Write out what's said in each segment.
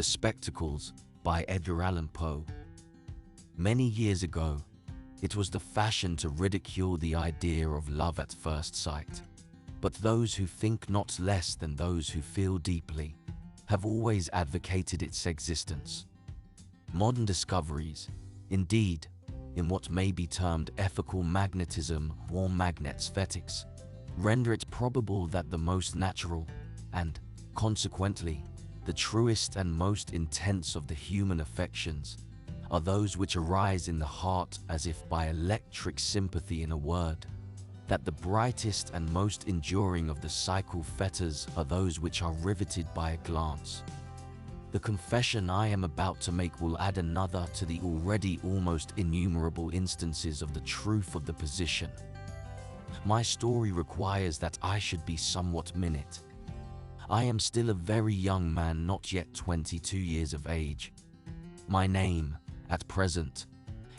Spectacles by Edgar Allan Poe. Many years ago, it was the fashion to ridicule the idea of love at first sight. But those who think not less than those who feel deeply have always advocated its existence. Modern discoveries, indeed, in what may be termed ethical magnetism or magnetsthetics, render it probable that the most natural and, consequently, the truest and most intense of the human affections are those which arise in the heart as if by electric sympathy. In a word, that the brightest and most enduring of the psychical fetters are those which are riveted by a glance. The confession I am about to make will add another to the already almost innumerable instances of the truth of the position. My story requires that I should be somewhat minute. I am still a very young man, not yet 22 years of age. My name, at present,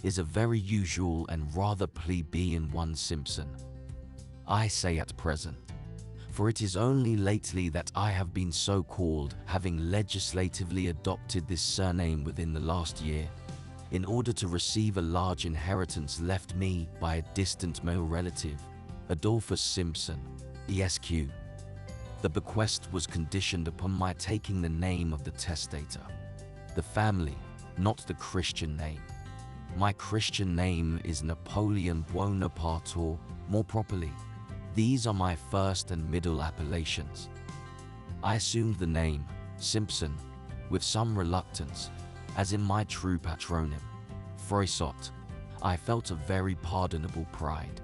is a very usual and rather plebeian one, Simpson. I say at present, for it is only lately that I have been so called, having legislatively adopted this surname within the last year, in order to receive a large inheritance left me by a distant male relative, Adolphus Simpson, Esq. The bequest was conditioned upon my taking the name of the testator, the family, not the Christian name. My Christian name is Napoleon Bonaparte, or, more properly, these are my first and middle appellations. I assumed the name, Simpson, with some reluctance, as in my true patronym, Froissart, I felt a very pardonable pride,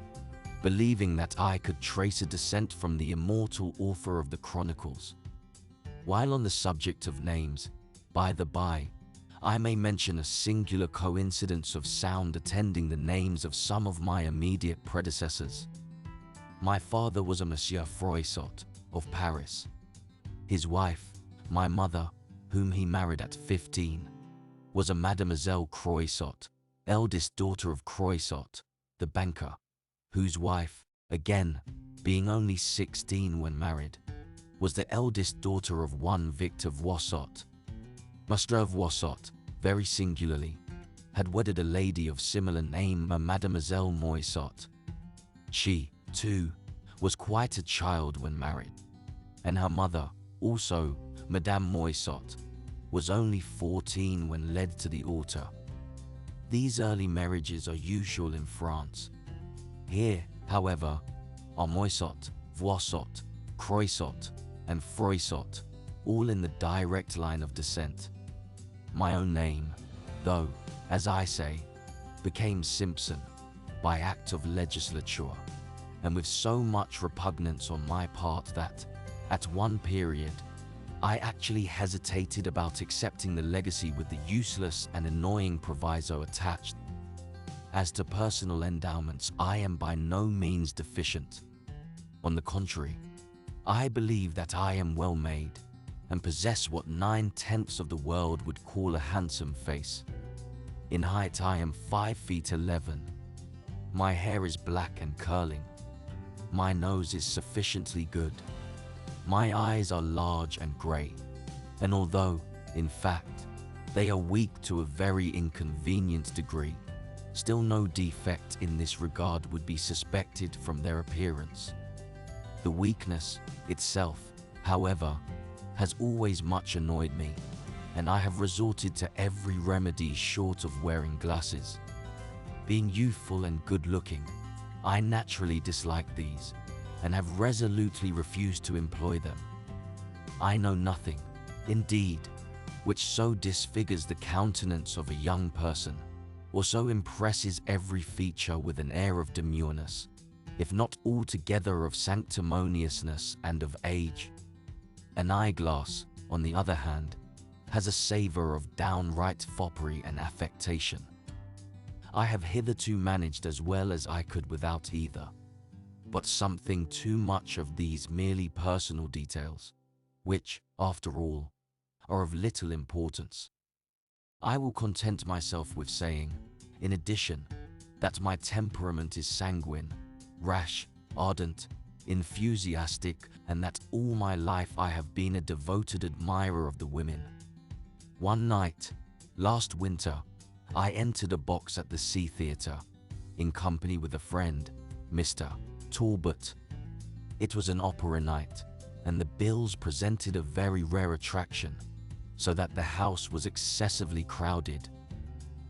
believing that I could trace a descent from the immortal author of the Chronicles. While on the subject of names, by the by, I may mention a singular coincidence of sound attending the names of some of my immediate predecessors. My father was a Monsieur Froissart, of Paris. His wife, my mother, whom he married at 15, was a Mademoiselle Froissart, eldest daughter of Froissart, the banker, whose wife, again, being only 16 when married, was the eldest daughter of one Victor Froissart. Master Froissart, very singularly, had wedded a lady of similar name, a Mademoiselle Moissart. She, too, was quite a child when married, and her mother, also, Madame Moissart, was only 14 when led to the altar. These early marriages are usual in France. Here, however, are Moissart, Froissart, Croissart, and Froissart, all in the direct line of descent. My own name, though, as I say, became Simpson by act of legislature, and with so much repugnance on my part that, at one period, I actually hesitated about accepting the legacy with the useless and annoying proviso attached. As to personal endowments, I am by no means deficient. On the contrary, I believe that I am well made, and possess what 9/10 of the world would call a handsome face. In height I am 5 feet 11. My hair is black and curling. My nose is sufficiently good. My eyes are large and grey, and although, in fact, they are weak to a very inconvenient degree, still no defect in this regard would be suspected from their appearance. The weakness itself, however, has always much annoyed me, and I have resorted to every remedy short of wearing glasses. Being youthful and good-looking, I naturally dislike these, and have resolutely refused to employ them. I know nothing, indeed, which so disfigures the countenance of a young person, or so impresses every feature with an air of demureness, if not altogether of sanctimoniousness and of age. An eyeglass, on the other hand, has a savour of downright foppery and affectation. I have hitherto managed as well as I could without either, but something too much of these merely personal details, which, after all, are of little importance. I will content myself with saying, in addition, that my temperament is sanguine, rash, ardent, enthusiastic, and that all my life I have been a devoted admirer of the women. One night, last winter, I entered a box at the Sea Theatre, in company with a friend, Mr. Talbot. It was an opera night, and the bills presented a very rare attraction, so that the house was excessively crowded.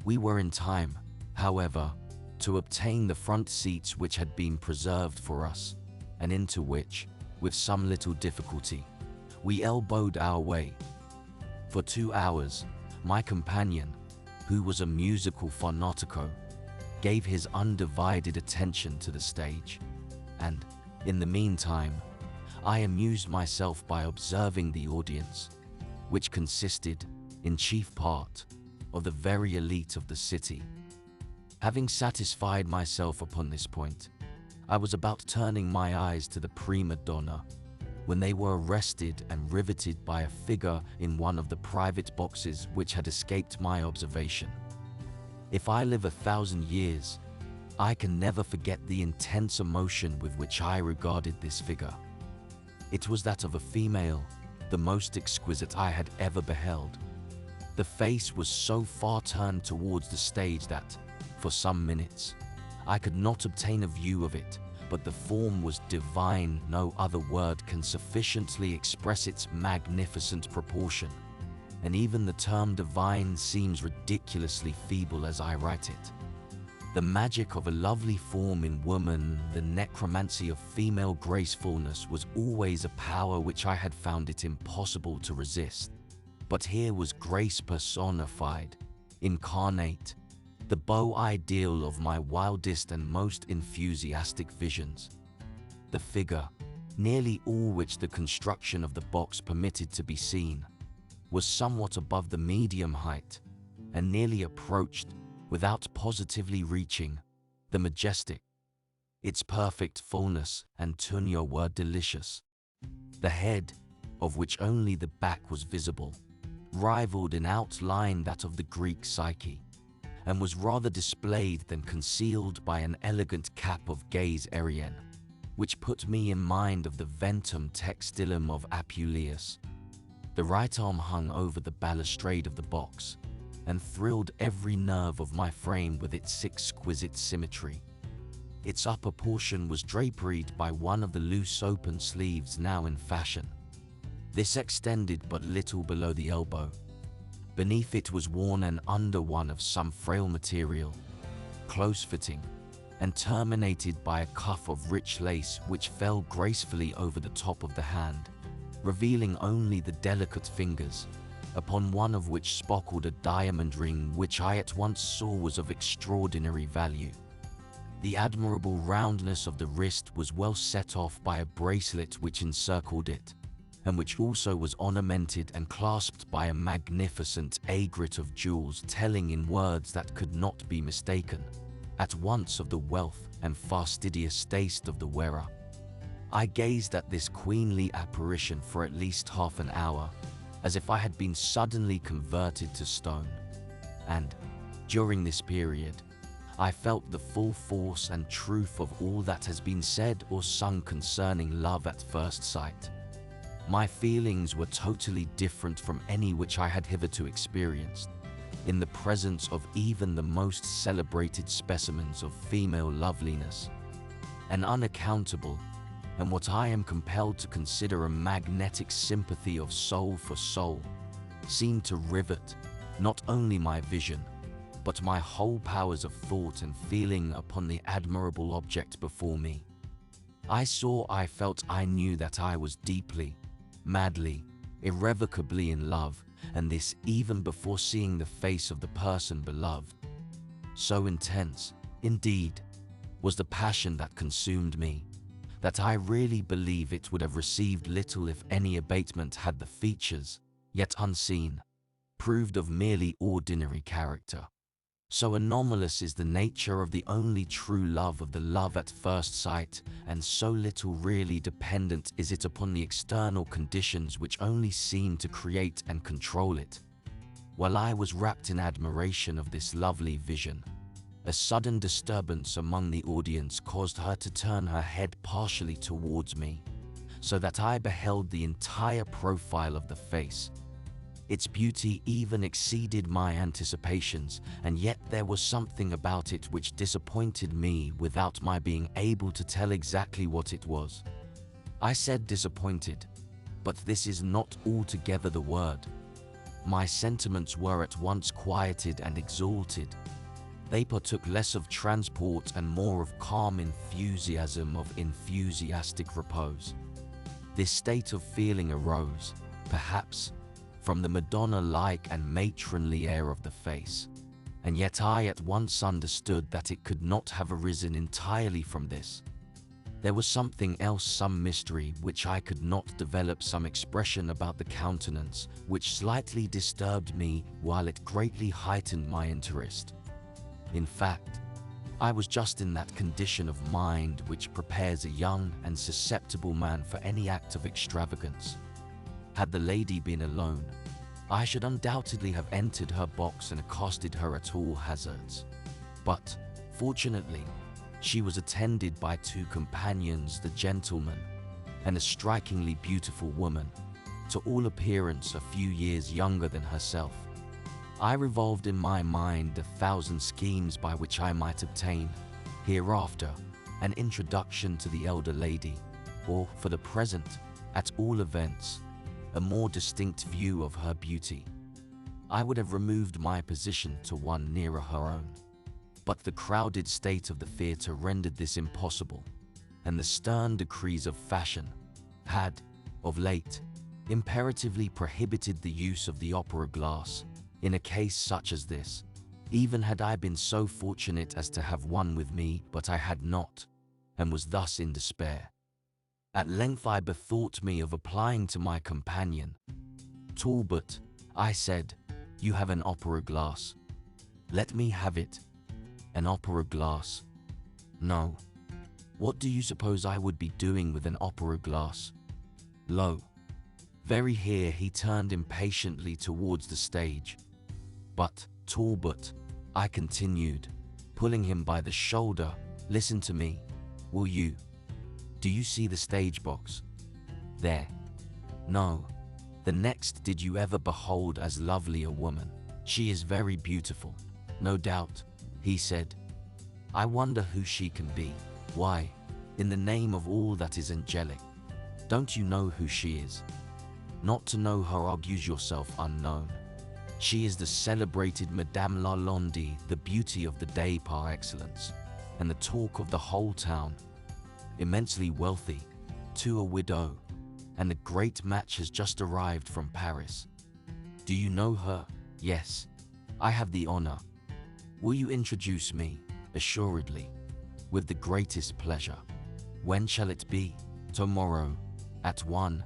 We were in time, however, to obtain the front seats which had been preserved for us, and into which, with some little difficulty, we elbowed our way. For 2 hours, my companion, who was a musical fanatico, gave his undivided attention to the stage, and, in the meantime, I amused myself by observing the audience, which consisted, in chief part, of the very elite of the city. Having satisfied myself upon this point, I was about turning my eyes to the prima donna, when they were arrested and riveted by a figure in one of the private boxes which had escaped my observation. If I live 1,000 years, I can never forget the intense emotion with which I regarded this figure. It was that of a female, the most exquisite I had ever beheld. The face was so far turned towards the stage that, for some minutes, I could not obtain a view of it, but the form was divine. No other word can sufficiently express its magnificent proportion, and even the term divine seems ridiculously feeble as I write it. The magic of a lovely form in woman, the necromancy of female gracefulness, was always a power which I had found it impossible to resist. But here was grace personified, incarnate, the beau ideal of my wildest and most enthusiastic visions. The figure, nearly all which the construction of the box permitted to be seen, was somewhat above the medium height, and nearly approached, without positively reaching, the majestic. Its perfect fullness and tenure were delicious. The head, of which only the back was visible, rivaled in outline that of the Greek Psyche, and was rather displayed than concealed by an elegant cap of gaze aerienne, which put me in mind of the ventum textilum of Apuleius. The right arm hung over the balustrade of the box, and thrilled every nerve of my frame with its exquisite symmetry. Its upper portion was draperied by one of the loose open sleeves now in fashion. This extended but little below the elbow. Beneath it was worn an under one of some frail material, close-fitting, and terminated by a cuff of rich lace which fell gracefully over the top of the hand, revealing only the delicate fingers, upon one of which sparkled a diamond ring which I at once saw was of extraordinary value. The admirable roundness of the wrist was well set off by a bracelet which encircled it, and which also was ornamented and clasped by a magnificent agate of jewels, telling in words that could not be mistaken, at once of the wealth and fastidious taste of the wearer. I gazed at this queenly apparition for at least half an hour, as if I had been suddenly converted to stone, and, during this period, I felt the full force and truth of all that has been said or sung concerning love at first sight. My feelings were totally different from any which I had hitherto experienced, in the presence of even the most celebrated specimens of female loveliness. An unaccountable, and what I am compelled to consider a magnetic sympathy of soul for soul, seemed to rivet, not only my vision, but my whole powers of thought and feeling upon the admirable object before me. I saw, I felt, I knew that I was deeply, madly, irrevocably in love, and this even before seeing the face of the person beloved. So intense, indeed, was the passion that consumed me, that I really believe it would have received little if any abatement had the features, yet unseen, proved of merely ordinary character. So anomalous is the nature of the only true love of the love at first sight, and so little really dependent is it upon the external conditions which only seem to create and control it. While I was wrapped in admiration of this lovely vision, a sudden disturbance among the audience caused her to turn her head partially towards me, so that I beheld the entire profile of the face. Its beauty even exceeded my anticipations, and yet there was something about it which disappointed me without my being able to tell exactly what it was. I said disappointed, but this is not altogether the word. My sentiments were at once quieted and exalted. They partook less of transport and more of calm enthusiasm, of enthusiastic repose. This state of feeling arose, perhaps, from the Madonna-like and matronly air of the face, and yet I at once understood that it could not have arisen entirely from this. There was something else, some mystery which I could not develop, some expression about the countenance which slightly disturbed me while it greatly heightened my interest. In fact, I was just in that condition of mind which prepares a young and susceptible man for any act of extravagance. Had the lady been alone, I should undoubtedly have entered her box and accosted her at all hazards. But, fortunately, she was attended by two companions, the gentleman and a strikingly beautiful woman, to all appearance a few years younger than herself. I revolved in my mind 1,000 schemes by which I might obtain, hereafter, an introduction to the elder lady, or, for the present, at all events, a more distinct view of her beauty. I would have removed my position to one nearer her own, but the crowded state of the theatre rendered this impossible, and the stern decrees of fashion had, of late, imperatively prohibited the use of the opera glass in a case such as this. Even had I been so fortunate as to have one with me, but I had not, and was thus in despair. At length I bethought me of applying to my companion. "Talbot," I said, "you have an opera glass. Let me have it." "An opera glass? No. What do you suppose I would be doing with an opera glass? Lo, very here." He turned impatiently towards the stage. "But, Talbot," I continued, pulling him by the shoulder, "listen to me, will you? Do you see the stage box? There. No. The next. Did you ever behold as lovely a woman? She is very beautiful, no doubt," he said. "I wonder who she can be. Why, in the name of all that is angelic, don't you know who she is? Not to know her argues yourself unknown. She is the celebrated Madame Lalande, the beauty of the day par excellence, and the talk of the whole town. Immensely wealthy, to a widow, and a great match has just arrived from Paris. Do you know her? Yes, I have the honor. Will you introduce me? Assuredly, with the greatest pleasure. When shall it be? Tomorrow, at 1.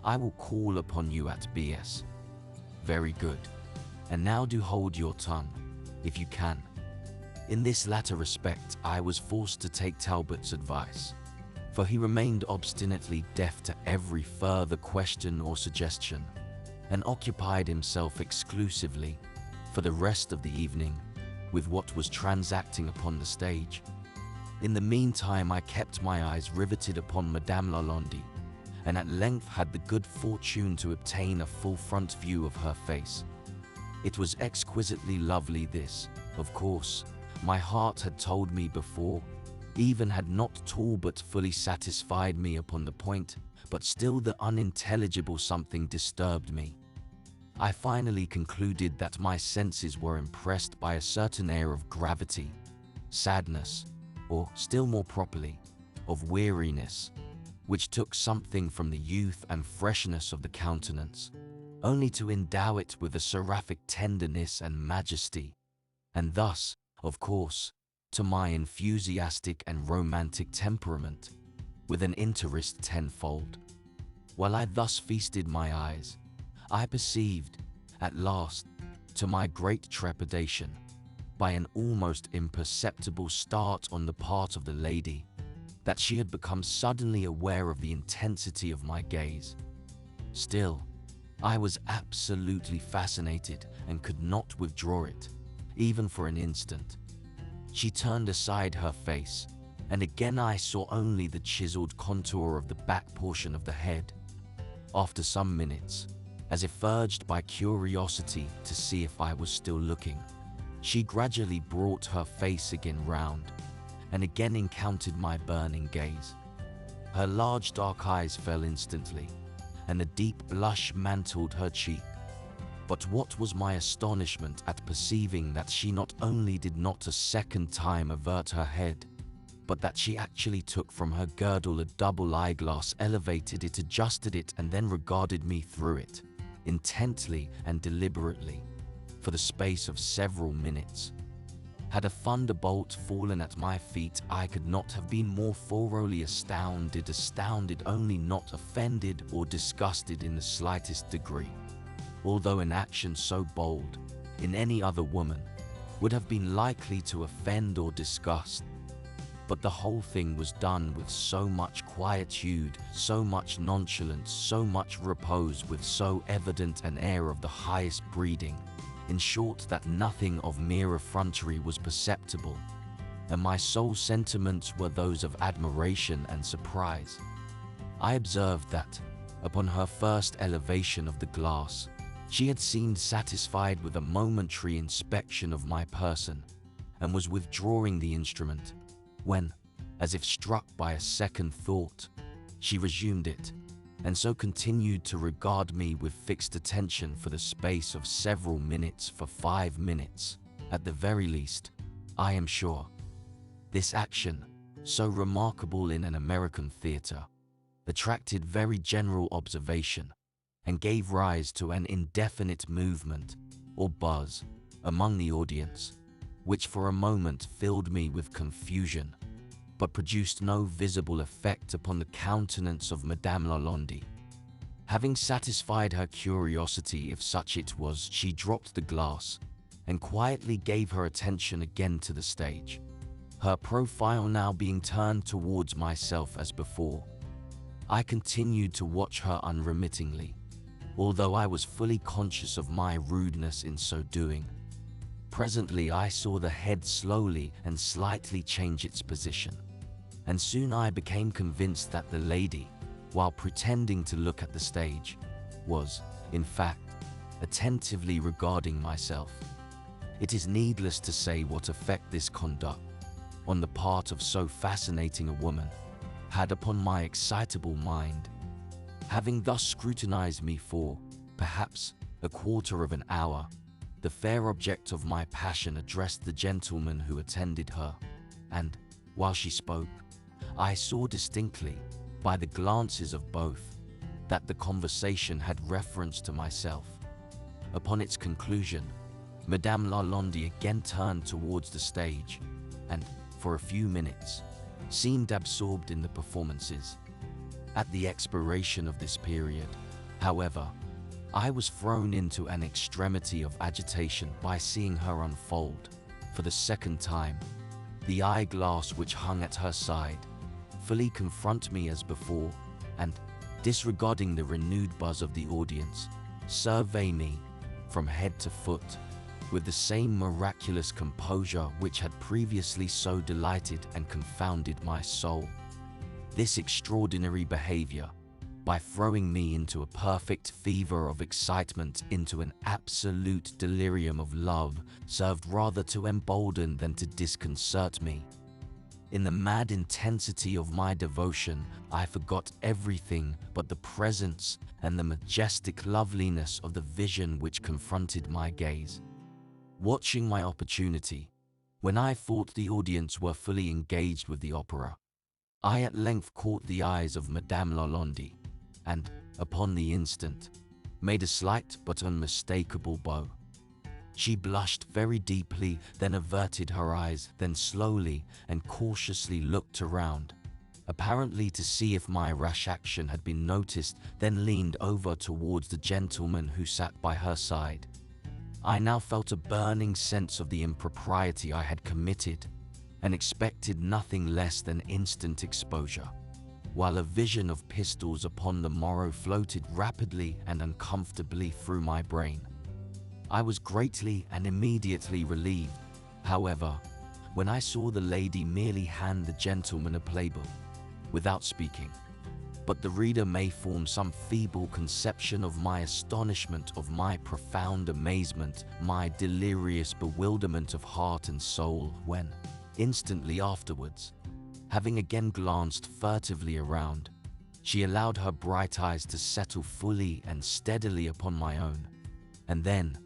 I will call upon you at B.S. Very good. And now do hold your tongue, if you can." In this latter respect, I was forced to take Talbot's advice, for he remained obstinately deaf to every further question or suggestion, and occupied himself exclusively, for the rest of the evening, with what was transacting upon the stage. In the meantime I kept my eyes riveted upon Madame Lalande, and at length had the good fortune to obtain a full front view of her face. It was exquisitely lovely. This, of course, my heart had told me before, even had not Talbot fully satisfied me upon the point, but still the unintelligible something disturbed me. I finally concluded that my senses were impressed by a certain air of gravity, sadness, or, still more properly, of weariness, which took something from the youth and freshness of the countenance, only to endow it with a seraphic tenderness and majesty, and thus, of course, to my enthusiastic and romantic temperament, with an interest tenfold. While I thus feasted my eyes, I perceived, at last, to my great trepidation, by an almost imperceptible start on the part of the lady, that she had become suddenly aware of the intensity of my gaze. Still, I was absolutely fascinated and could not withdraw it, even for an instant. She turned aside her face, and again I saw only the chiseled contour of the back portion of the head. After some minutes, As if urged by curiosity to see if I was still looking, she gradually brought her face again round, and again encountered my burning gaze. Her large dark eyes fell instantly, and a deep blush mantled her cheek. But what was my astonishment at perceiving that she not only did not a second time avert her head, but that she actually took from her girdle a double eyeglass, elevated it, adjusted it, and then regarded me through it, intently and deliberately, for the space of several minutes. Had a thunderbolt fallen at my feet, I could not have been more thoroughly astounded, only not offended or disgusted in the slightest degree. Although an action so bold, in any other woman, would have been likely to offend or disgust. But the whole thing was done with so much quietude, so much nonchalance, so much repose, with so evident an air of the highest breeding, in short, that nothing of mere effrontery was perceptible, and my sole sentiments were those of admiration and surprise. I observed that, upon her first elevation of the glass, she had seemed satisfied with a momentary inspection of my person, and was withdrawing the instrument, when, as if struck by a second thought, she resumed it, and so continued to regard me with fixed attention for the space of several minutes, for 5 minutes, at the very least, I am sure. This action, so remarkable in an American theater, attracted very general observation, and gave rise to an indefinite movement, or buzz, among the audience, which for a moment filled me with confusion, but produced no visible effect upon the countenance of Madame Lalande. Having satisfied her curiosity, if such it was, she dropped the glass, and quietly gave her attention again to the stage, her profile now being turned towards myself as before. I continued to watch her unremittingly, although I was fully conscious of my rudeness in so doing. Presently I saw the head slowly and slightly change its position, and soon I became convinced that the lady, while pretending to look at the stage, was, in fact, attentively regarding myself. It is needless to say what effect this conduct, on the part of so fascinating a woman, had upon my excitable mind. Having thus scrutinized me for, perhaps, a quarter of an hour, the fair object of my passion addressed the gentleman who attended her, and, while she spoke, I saw distinctly, by the glances of both, that the conversation had reference to myself. Upon its conclusion, Madame Lalande again turned towards the stage, and, for a few minutes, seemed absorbed in the performances. At the expiration of this period, however, I was thrown into an extremity of agitation by seeing her unfold, for the second time, the eyeglass which hung at her side, fully confront me as before, and, disregarding the renewed buzz of the audience, survey me, from head to foot, with the same miraculous composure which had previously so delighted and confounded my soul. This extraordinary behavior, by throwing me into a perfect fever of excitement, into an absolute delirium of love, served rather to embolden than to disconcert me. In the mad intensity of my devotion, I forgot everything but the presence and the majestic loveliness of the vision which confronted my gaze. Watching my opportunity, when I thought the audience were fully engaged with the opera, I at length caught the eyes of Madame Lalande, and, upon the instant, made a slight but unmistakable bow. She blushed very deeply, then averted her eyes, then slowly and cautiously looked around, apparently to see if my rash action had been noticed, then leaned over towards the gentleman who sat by her side. I now felt a burning sense of the impropriety I had committed, and expected nothing less than instant exposure, while a vision of pistols upon the morrow floated rapidly and uncomfortably through my brain. I was greatly and immediately relieved, however, when I saw the lady merely hand the gentleman a playbill, without speaking. but the reader may form some feeble conception of my astonishment, of my profound amazement, my delirious bewilderment of heart and soul, when, instantly afterwards, having again glanced furtively around, she allowed her bright eyes to settle fully and steadily upon my own, and then,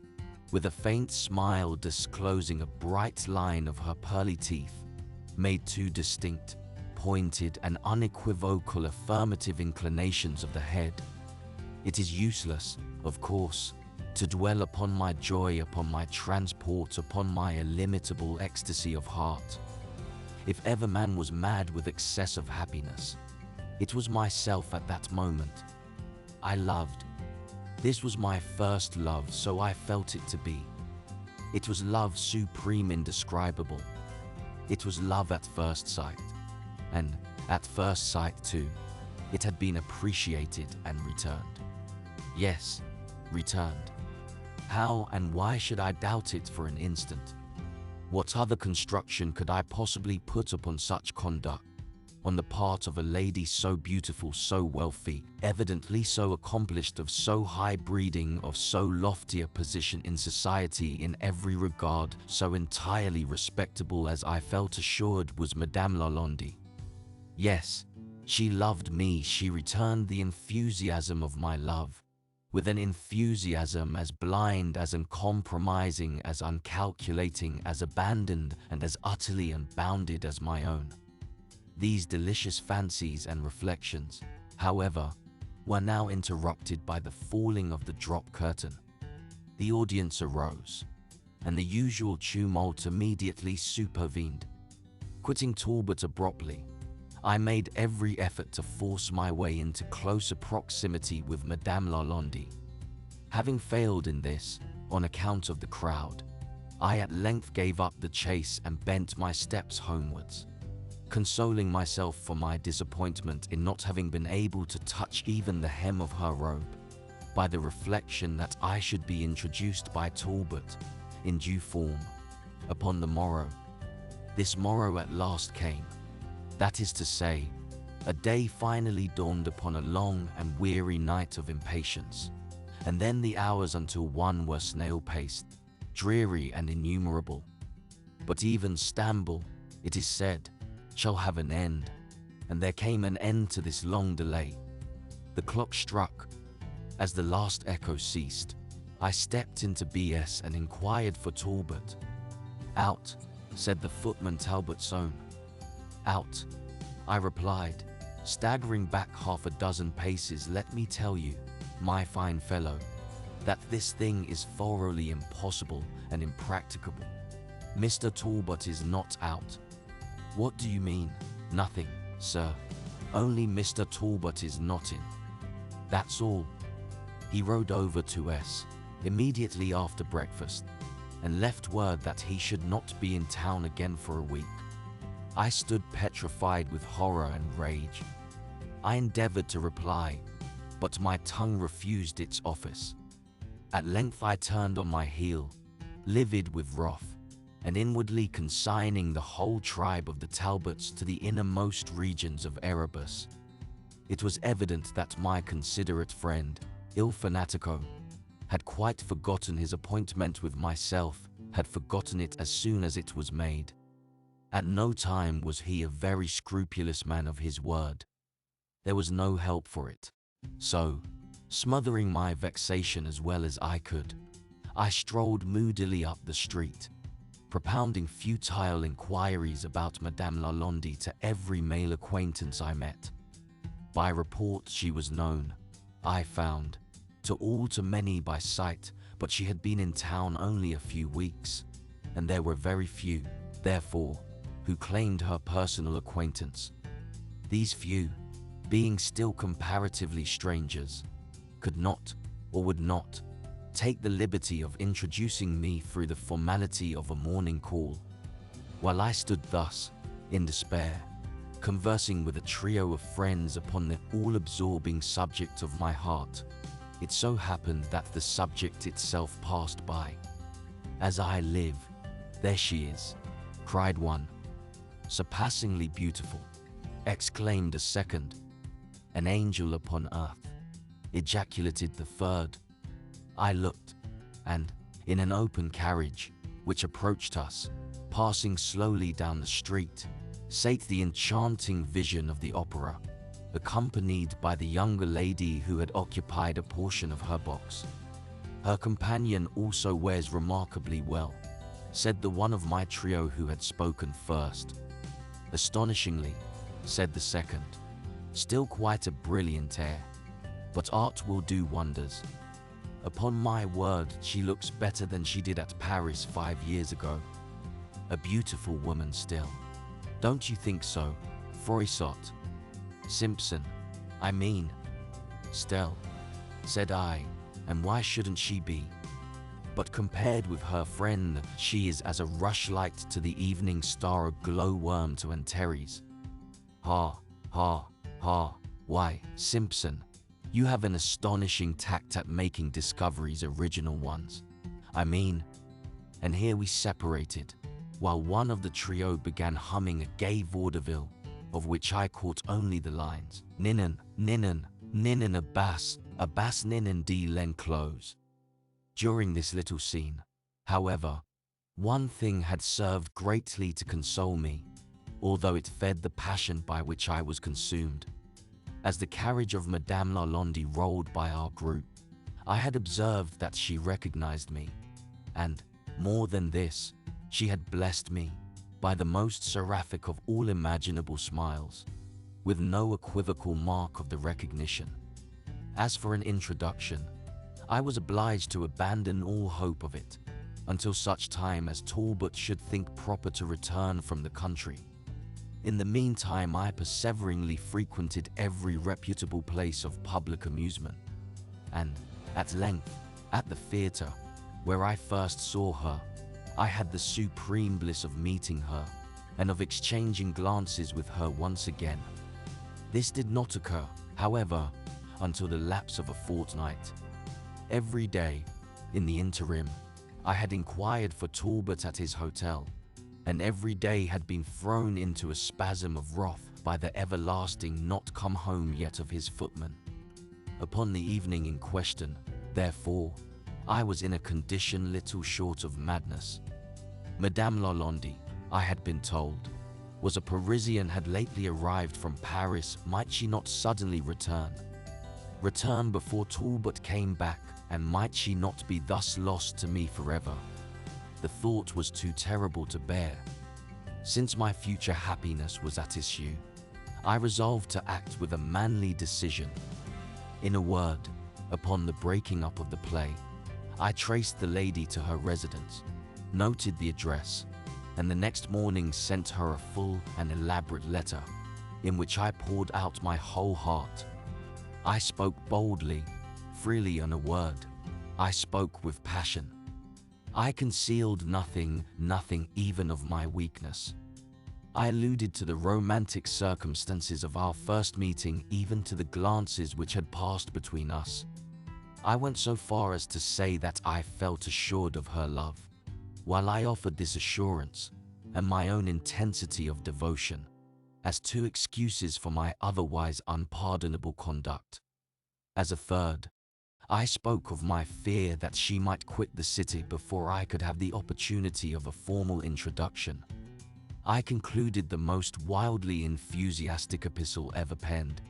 with a faint smile disclosing a bright line of her pearly teeth, made two distinct, pointed and unequivocal affirmative inclinations of the head. It is useless, of course, to dwell upon my joy, upon my transport, upon my illimitable ecstasy of heart. If ever man was mad with excess of happiness, it was myself at that moment. I loved. This was my first love, so I felt it to be. It was love supreme, indescribable. It was love at first sight. And, at first sight too, it had been appreciated and returned. Yes, returned. How and why should I doubt it for an instant? What other construction could I possibly put upon such conduct, on the part of a lady so beautiful, so wealthy, evidently so accomplished, of so high breeding, of so lofty a position in society in every regard, so entirely respectable as I felt assured was Madame Lalande? Yes, she loved me. She returned the enthusiasm of my love, with an enthusiasm as blind, as uncompromising, as uncalculating, as abandoned, and as utterly unbounded as my own. These delicious fancies and reflections, however, were now interrupted by the falling of the drop curtain. The audience arose, and the usual tumult immediately supervened. Quitting Talbot abruptly, I made every effort to force my way into closer proximity with Madame Lalande. Having failed in this, on account of the crowd, I at length gave up the chase and bent my steps homewards, consoling myself for my disappointment in not having been able to touch even the hem of her robe, by the reflection that I should be introduced by Talbot, in due form, upon the morrow. This morrow at last came. That is to say, a day finally dawned upon a long and weary night of impatience, and then the hours until one were snail-paced, dreary and innumerable. But even Stamboul, it is said, shall have an end, and there came an end to this long delay. The clock struck. As the last echo ceased, I stepped into BS and inquired for Talbot. "Out," said the footman Talbot's own. "Out," I replied, staggering back half a dozen paces. "Let me tell you, my fine fellow, that this thing is thoroughly impossible and impracticable. Mr. Talbot is not out." "What do you mean?" "Nothing, sir. Only Mr. Talbot is not in. That's all. He rode over to S immediately after breakfast, and left word that he should not be in town again for a week." I stood petrified with horror and rage. I endeavored to reply, but my tongue refused its office. At length I turned on my heel, livid with wrath, and inwardly consigning the whole tribe of the Talbots to the innermost regions of Erebus. It was evident that my considerate friend, Il Fanatico, had quite forgotten his appointment with myself, had forgotten it as soon as it was made. At no time was he a very scrupulous man of his word. There was no help for it. So, smothering my vexation as well as I could, I strolled moodily up the street, propounding futile inquiries about Madame Lalande to every male acquaintance I met. By report she was known, I found, to all, to many by sight, but she had been in town only a few weeks, and there were very few, therefore, who claimed her personal acquaintance. These few, being still comparatively strangers, could not, or would not, take the liberty of introducing me through the formality of a morning call. While I stood thus, in despair, conversing with a trio of friends upon the all-absorbing subject of my heart, it so happened that the subject itself passed by. "As I live, there she is," cried one. "Surpassingly beautiful," exclaimed a second. an angel upon earth, ejaculated the third. I looked, and, in an open carriage, which approached us, passing slowly down the street, sate the enchanting vision of the opera, accompanied by the younger lady who had occupied a portion of her box. Her companion also wears remarkably well, said the one of my trio who had spoken first. Astonishingly, said the second. Still quite a brilliant air, but art will do wonders. Upon my word, she looks better than she did at Paris 5 years ago. A beautiful woman still. Don't you think so, Froissart? Simpson, I mean. Stell, said I, and why shouldn't she be? But compared with her friend, she is as a rushlight to the evening star, a glowworm to Antares. Ha, ha, ha, why, Simpson, you have an astonishing tact at making discoveries, original ones. I mean, and here we separated, while one of the trio began humming a gay vaudeville, of which I caught only the lines, Ninnen, ninnen, ninnen a bass ninnen de l'enclose. During this little scene, however, one thing had served greatly to console me, although it fed the passion by which I was consumed. As the carriage of Madame Lalande rolled by our group, I had observed that she recognized me, and, more than this, she had blessed me by the most seraphic of all imaginable smiles, with no equivocal mark of the recognition. As for an introduction, I was obliged to abandon all hope of it, until such time as Talbot should think proper to return from the country. In the meantime, I perseveringly frequented every reputable place of public amusement, and, at length, at the theatre, where I first saw her, I had the supreme bliss of meeting her, and of exchanging glances with her once again. This did not occur, however, until the lapse of a fortnight. Every day, in the interim, I had inquired for Talbot at his hotel, and every day had been thrown into a spasm of wrath by the everlasting not come home yet of his footman. Upon the evening in question, therefore, I was in a condition little short of madness. Madame Lalande, I had been told, was a Parisian, had lately arrived from Paris. Might she not suddenly return? Return before Talbot came back, and might she not be thus lost to me forever? The thought was too terrible to bear. Since my future happiness was at issue, I resolved to act with a manly decision. In a word, upon the breaking up of the play, I traced the lady to her residence, noted the address, and the next morning sent her a full and elaborate letter, in which I poured out my whole heart. I spoke boldly, freely, on a word. I spoke with passion. I concealed nothing even of my weakness. I alluded to the romantic circumstances of our first meeting, even to the glances which had passed between us. I went so far as to say that I felt assured of her love, while I offered this assurance, and my own intensity of devotion, as two excuses for my otherwise unpardonable conduct. As a third, I spoke of my fear that she might quit the city before I could have the opportunity of a formal introduction. I concluded the most wildly enthusiastic epistle ever penned,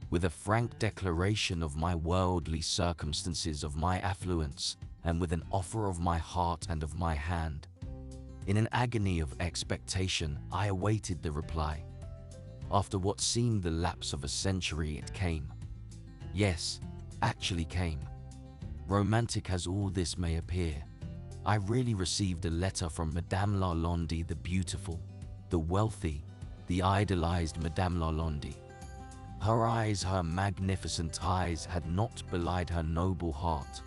with a frank declaration of my worldly circumstances, of my affluence, and with an offer of my heart and of my hand. In an agony of expectation, I awaited the reply. After what seemed the lapse of a century, it came. Yes, actually came. Romantic as all this may appear, I really received a letter from Madame Lalande, the beautiful, the wealthy, the idolized Madame Lalande. Her eyes, her magnificent eyes, had not belied her noble heart.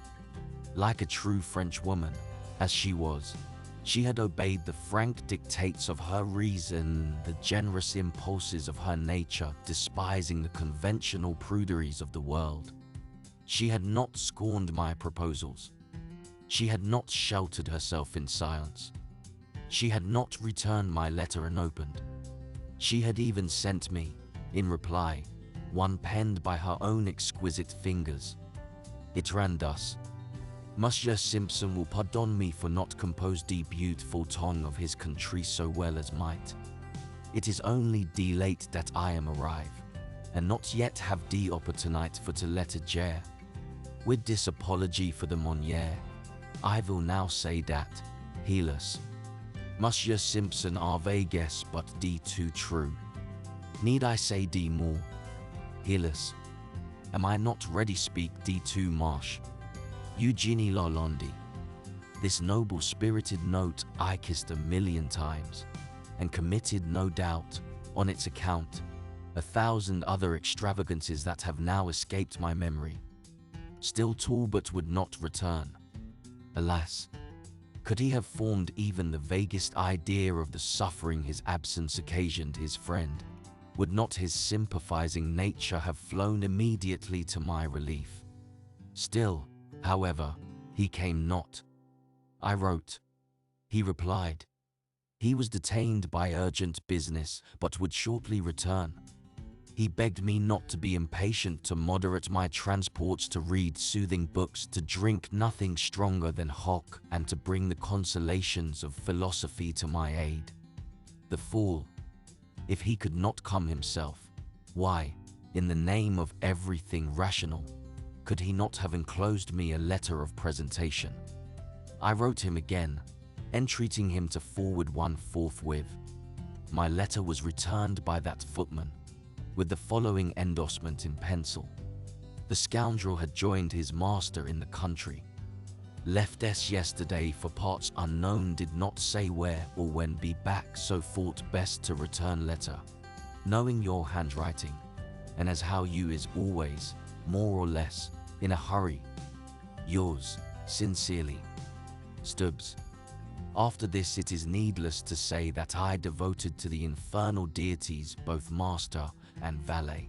Like a true French woman, as she was, she had obeyed the frank dictates of her reason, the generous impulses of her nature, despising the conventional pruderies of the world. She had not scorned my proposals. She had not sheltered herself in silence. She had not returned my letter unopened. She had even sent me, in reply, one penned by her own exquisite fingers. It ran thus: Monsieur Simpson will pardon me for not compose the beautiful tongue of his country so well as might. It is only de late that I am arrive, and not yet have de opportunite for to let it jare. With this apology for the Moniere, I will now say that, Helus, Monsieur Simpson are vagues but de too true. Need I say de more? Helus, am I not ready speak de too marsh? Eugenie Lalonde. This noble spirited note I kissed 1,000,000 times, and committed no doubt, on its account, 1,000 other extravagances that have now escaped my memory. Still Talbot would not return. Alas, could he have formed even the vaguest idea of the suffering his absence occasioned his friend, would not his sympathizing nature have flown immediately to my relief? Still, however, he came not. I wrote. He replied. He was detained by urgent business, but would shortly return. He begged me not to be impatient, to moderate my transports, to read soothing books, to drink nothing stronger than hock, and to bring the consolations of philosophy to my aid. The fool! If he could not come himself, why, in the name of everything rational, could he not have enclosed me a letter of presentation? I wrote him again, entreating him to forward one forthwith. My letter was returned by that footman, with the following endorsement in pencil. The scoundrel had joined his master in the country. Left us yesterday for parts unknown, did not say where or when be back, so thought best to return letter. Knowing your handwriting, and as how you is always, more or less, in a hurry. Yours, sincerely, Stubbs. After this it is needless to say that I devoted to the infernal deities both master and valet.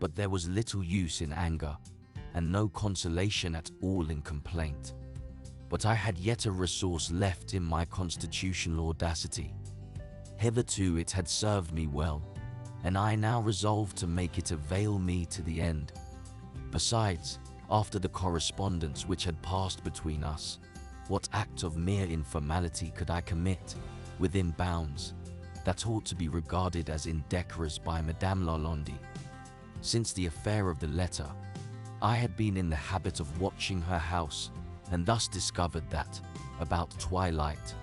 But there was little use in anger, and no consolation at all in complaint. But I had yet a resource left in my constitutional audacity. Hitherto it had served me well, and I now resolved to make it avail me to the end. Besides, after the correspondence which had passed between us, what act of mere informality could I commit, within bounds, that ought to be regarded as indecorous by Madame Lalonde? Since the affair of the letter, I had been in the habit of watching her house, and thus discovered that, about twilight,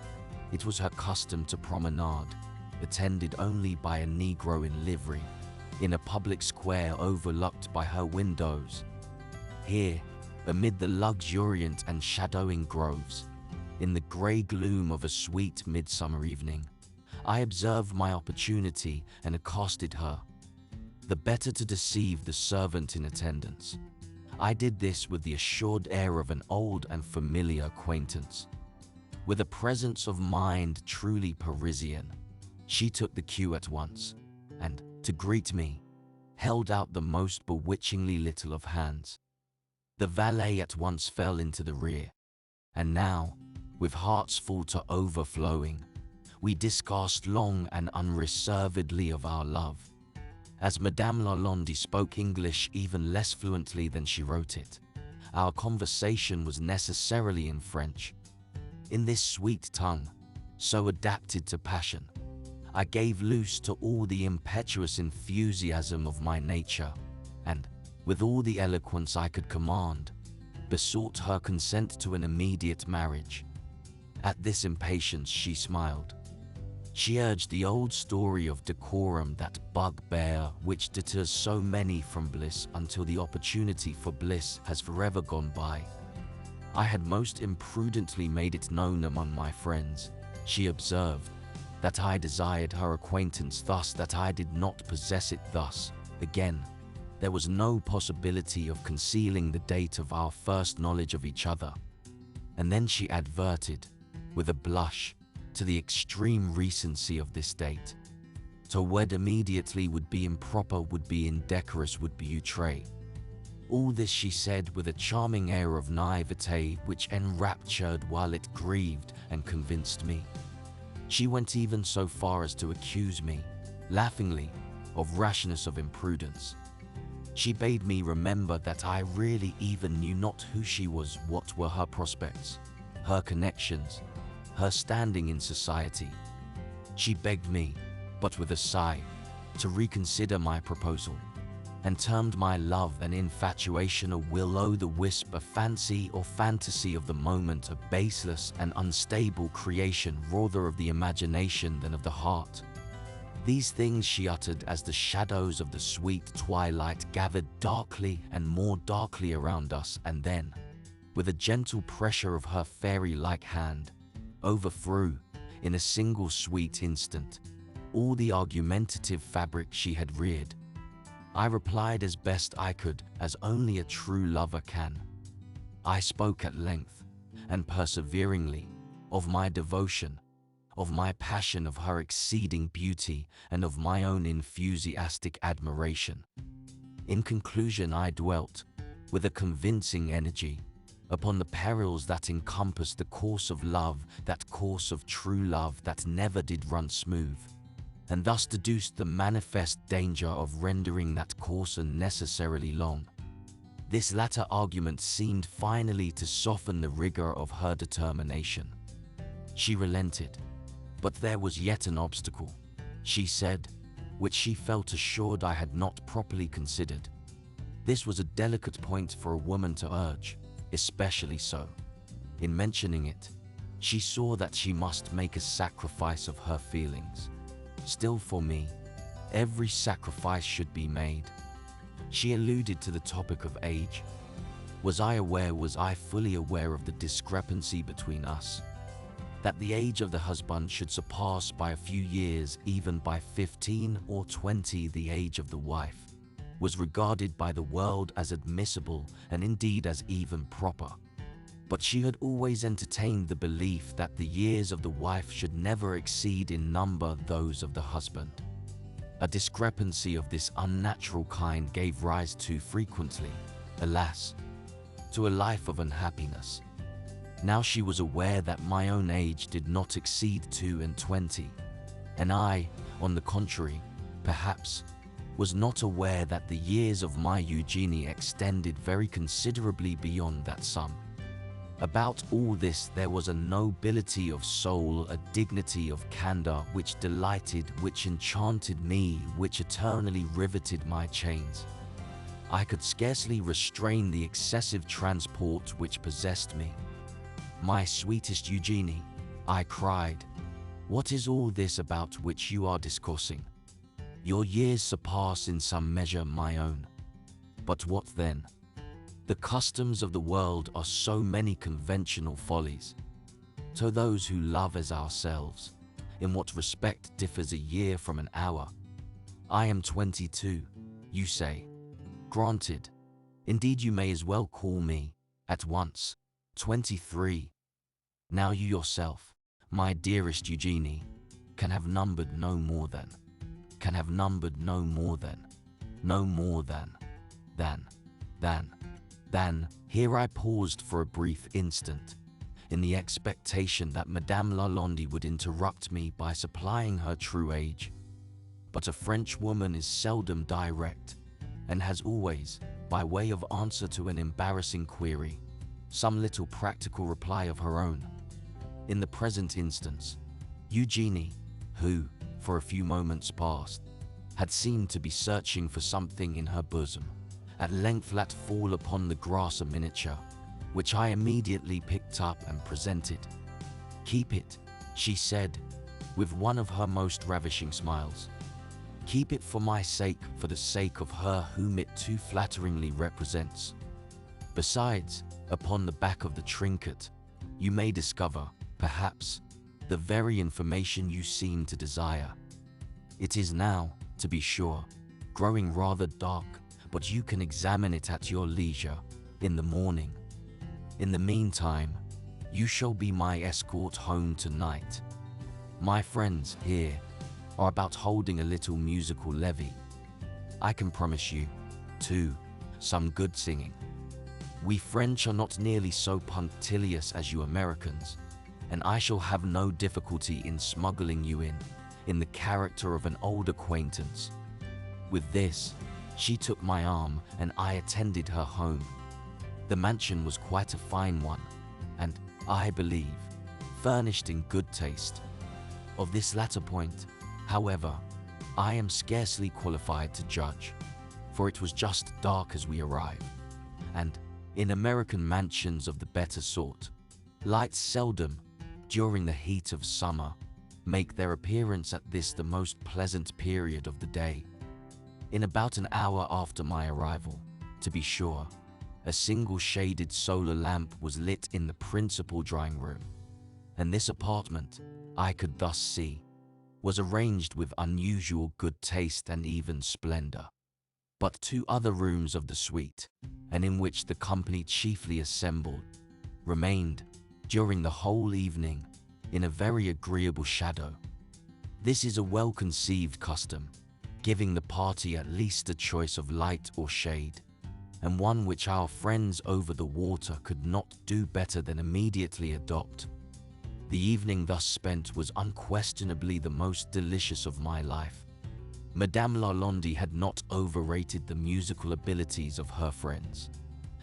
it was her custom to promenade, attended only by a Negro in livery, in a public square overlooked by her windows. Here, amid the luxuriant and shadowing groves, in the grey gloom of a sweet midsummer evening, I observed my opportunity and accosted her, the better to deceive the servant in attendance. I did this with the assured air of an old and familiar acquaintance. With a presence of mind truly Parisian, she took the cue at once, and, to greet me, held out the most bewitchingly little of hands. The valet at once fell into the rear, and now, with hearts full to overflowing, we discoursed long and unreservedly of our love. As Madame Lalonde spoke English even less fluently than she wrote it, our conversation was necessarily in French. In this sweet tongue, so adapted to passion, I gave loose to all the impetuous enthusiasm of my nature, and, with all the eloquence I could command, besought her consent to an immediate marriage. At this impatience she smiled. She urged the old story of decorum, that bugbear which deters so many from bliss until the opportunity for bliss has forever gone by. I had most imprudently made it known among my friends, she observed, that I desired her acquaintance thus, that I did not possess it thus. Again, there was no possibility of concealing the date of our first knowledge of each other. And then she adverted, with a blush, to the extreme recency of this date. To wed immediately would be improper, would be indecorous, would be outré. All this she said with a charming air of naivete which enraptured while it grieved and convinced me. She went even so far as to accuse me, laughingly, of rashness, of imprudence. She bade me remember that I really even knew not who she was, what were her prospects, her connections, her standing in society. She begged me, but with a sigh, to reconsider my proposal, and termed my love and infatuation a will-o'-the-wisp, a fancy or fantasy of the moment, a baseless and unstable creation rather of the imagination than of the heart. These things she uttered as the shadows of the sweet twilight gathered darkly and more darkly around us, and then, with a gentle pressure of her fairy-like hand, overthrew, in a single sweet instant, all the argumentative fabric she had reared. I replied as best I could, as only a true lover can. I spoke at length, and perseveringly, of my devotion, of my passion, of her exceeding beauty, and of my own enthusiastic admiration. In conclusion, I dwelt, with a convincing energy, upon the perils that encompass the course of love, that course of true love that never did run smooth, and thus deduced the manifest danger of rendering that course unnecessarily long. This latter argument seemed finally to soften the rigor of her determination. She relented, but there was yet an obstacle, she said, which she felt assured I had not properly considered. This was a delicate point for a woman to urge, especially so. In mentioning it, she saw that she must make a sacrifice of her feelings. Still, for me, every sacrifice should be made. She alluded to the topic of age. Was I fully aware of the discrepancy between us? That the age of the husband should surpass by a few years, even by 15 or 20, the age of the wife, was regarded by the world as admissible and indeed as even proper. But she had always entertained the belief that the years of the wife should never exceed in number those of the husband. A discrepancy of this unnatural kind gave rise to frequently, alas, to a life of unhappiness. Now she was aware that my own age did not exceed 22, and I, on the contrary, perhaps, was not aware that the years of my Eugenie extended very considerably beyond that sum. About all this there was a nobility of soul, a dignity of candor which delighted, which enchanted me, which eternally riveted my chains. I could scarcely restrain the excessive transport which possessed me. "My sweetest Eugenie," I cried, "what is all this about which you are discoursing? Your years surpass in some measure my own. But what then? The customs of the world are so many conventional follies. To those who love as ourselves, in what respect differs a year from an hour? I am 22, you say. Granted. Indeed, you may as well call me, at once, 23. Now you yourself, my dearest Eugenie, can have numbered no more than, Here I paused for a brief instant, in the expectation that Madame Lalande would interrupt me by supplying her true age. But a French woman is seldom direct, and has always, by way of answer to an embarrassing query, some little practical reply of her own. In the present instance, Eugenie, who, for a few moments past, had seemed to be searching for something in her bosom, at length let fall upon the grass a miniature, which I immediately picked up and presented. "Keep it," she said, with one of her most ravishing smiles. "Keep it for my sake, for the sake of her whom it too flatteringly represents. Besides, upon the back of the trinket, you may discover, perhaps, the very information you seem to desire. It is now, to be sure, growing rather dark, but you can examine it at your leisure, in the morning. In the meantime, you shall be my escort home tonight. My friends here are about holding a little musical levee. I can promise you, too, some good singing. We French are not nearly so punctilious as you Americans, and I shall have no difficulty in smuggling you in the character of an old acquaintance." With this, She took my arm and I attended her home. The mansion was quite a fine one, and, I believe, furnished in good taste. Of this latter point, however, I am scarcely qualified to judge, for it was just dark as we arrived, and, in American mansions of the better sort, lights seldom, during the heat of summer, make their appearance at this the most pleasant period of the day. In about an hour after my arrival, to be sure, a single shaded solar lamp was lit in the principal drawing room, and this apartment, I could thus see, was arranged with unusual good taste and even splendor. But two other rooms of the suite, and in which the company chiefly assembled, remained, during the whole evening, in a very agreeable shadow. This is a well-conceived custom, giving the party at least a choice of light or shade, and one which our friends over the water could not do better than immediately adopt. The evening thus spent was unquestionably the most delicious of my life. Madame Lalande had not overrated the musical abilities of her friends,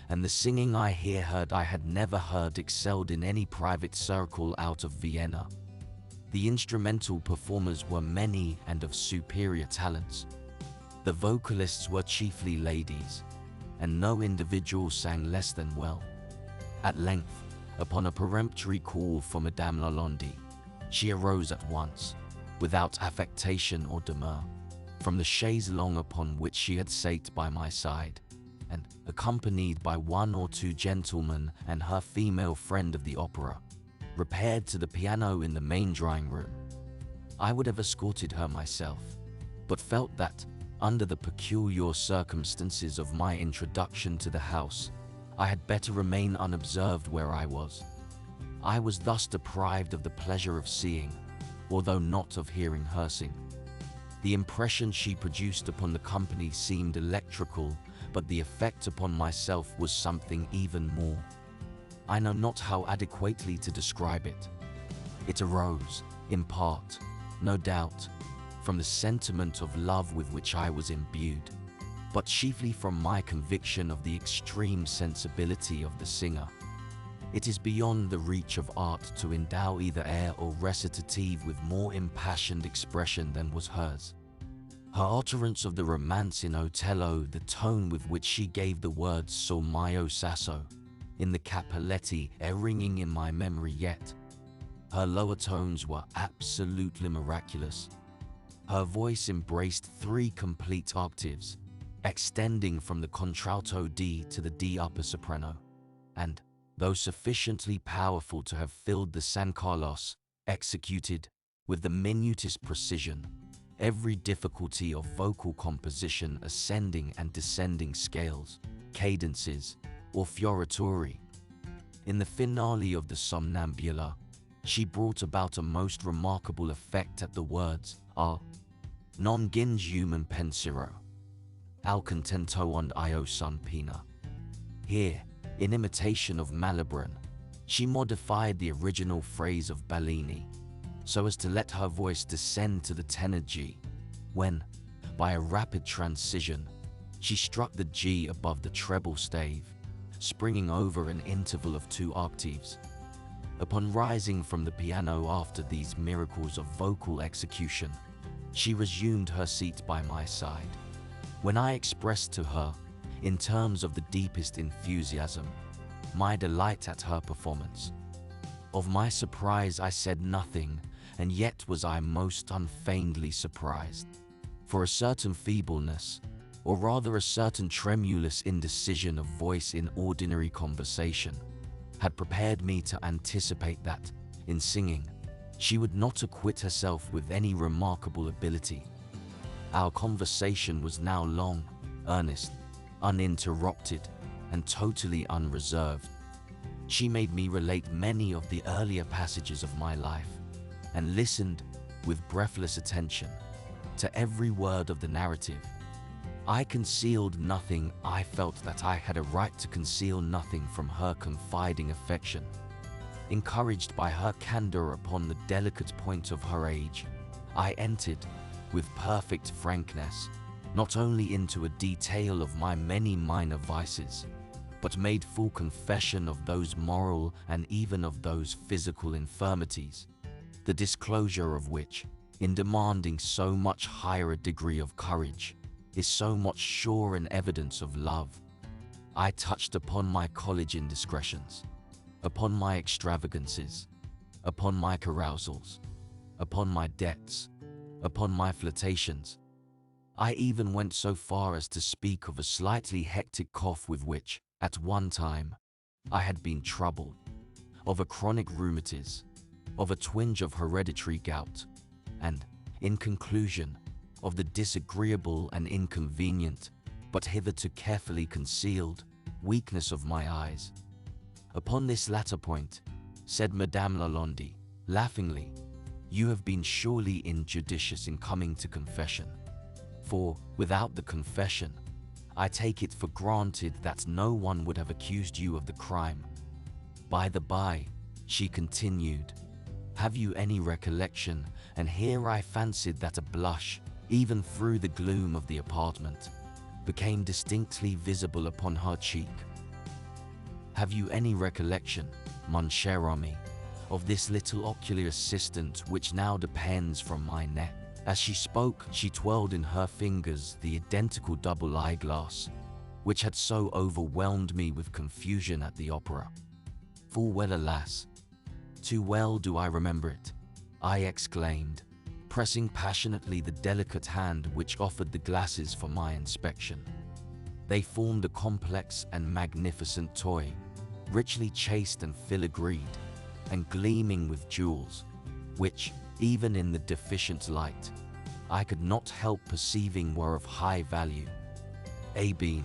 and the singing I here heard I had never heard excelled in any private circle out of Vienna. The instrumental performers were many and of superior talents. The vocalists were chiefly ladies, and no individual sang less than well. At length, upon a peremptory call for Madame Lalande, she arose at once, without affectation or demur, from the chaise longue upon which she had sate by my side, and, accompanied by one or two gentlemen and her female friend of the opera, repaired to the piano in the main drawing-room. I would have escorted her myself, but felt that, under the peculiar circumstances of my introduction to the house, I had better remain unobserved where I was. I was thus deprived of the pleasure of seeing, although not of hearing her sing. The impression she produced upon the company seemed electrical, but the effect upon myself was something even more. I know not how adequately to describe it. It arose, in part, no doubt, from the sentiment of love with which I was imbued, but chiefly from my conviction of the extreme sensibility of the singer. It is beyond the reach of art to endow either air or recitative with more impassioned expression than was hers. Her utterance of the romance in Otello, the tone with which she gave the words "Sul mio sasso" in the Cappelletti are ringing in my memory yet. Her lower tones were absolutely miraculous. Her voice embraced 3 complete octaves, extending from the contralto D to the D upper soprano, and, though sufficiently powerful to have filled the San Carlos, executed, with the minutest precision, every difficulty of vocal composition, ascending and descending scales, cadences, or fioratori. In the finale of the Somnambula, she brought about a most remarkable effect at the words, non gins human pensiero, al contento und io son pena. Here, in imitation of Malibran, she modified the original phrase of Bellini, so as to let her voice descend to the tenor G, when, by a rapid transition, she struck the G above the treble stave, springing over an interval of 2 octaves. Upon rising from the piano after these miracles of vocal execution, she resumed her seat by my side, when I expressed to her, in terms of the deepest enthusiasm, my delight at her performance. Of my surprise I said nothing, and yet was I most unfeignedly surprised, for a certain feebleness, or rather a certain tremulous indecision of voice in ordinary conversation, had prepared me to anticipate that, in singing, she would not acquit herself with any remarkable ability. Our conversation was now long, earnest, uninterrupted, and totally unreserved. She made me relate many of the earlier passages of my life, and listened, with breathless attention, to every word of the narrative. I concealed nothing. I felt that I had a right to conceal nothing from her confiding affection. Encouraged by her candor upon the delicate point of her age, I entered, with perfect frankness, not only into a detail of my many minor vices, but made full confession of those moral and even of those physical infirmities, the disclosure of which, in demanding so much higher a degree of courage, is so much sure an evidence of love. I touched upon my college indiscretions, upon my extravagances, upon my carousals, upon my debts, upon my flirtations. I even went so far as to speak of a slightly hectic cough with which, at one time, I had been troubled, of a chronic rheumatism, of a twinge of hereditary gout, and, in conclusion, of the disagreeable and inconvenient, but hitherto carefully concealed, weakness of my eyes. Upon this latter point, said Madame Lalande, laughingly, you have been surely injudicious in coming to confession. For, without the confession, I take it for granted that no one would have accused you of the crime. By the by, she continued, have you any recollection, and here I fancied that a blush, even through the gloom of the apartment, became distinctly visible upon her cheek. Have you any recollection, mon cher ami, of this little ocular assistant which now depends from my neck? As she spoke, she twirled in her fingers the identical double eyeglass, which had so overwhelmed me with confusion at the opera. Full well, alas, too well do I remember it, I exclaimed, pressing passionately the delicate hand which offered the glasses for my inspection. They formed a complex and magnificent toy, richly chased and filigreed, and gleaming with jewels, which, even in the deficient light, I could not help perceiving were of high value. Abine,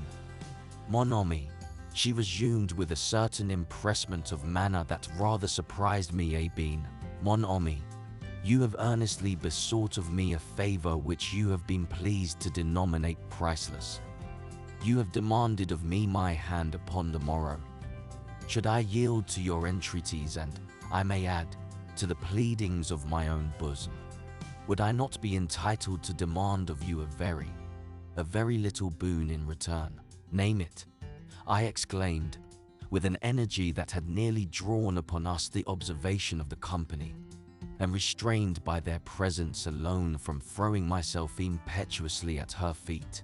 mon ami, she resumed with a certain empressement of manner that rather surprised me. Abine, mon ami, you have earnestly besought of me a favor which you have been pleased to denominate priceless. You have demanded of me my hand upon the morrow. Should I yield to your entreaties and, I may add, to the pleadings of my own bosom, would I not be entitled to demand of you a very little boon in return? Name it, I exclaimed, with an energy that had nearly drawn upon us the observation of the company, and restrained by their presence alone from throwing myself impetuously at her feet.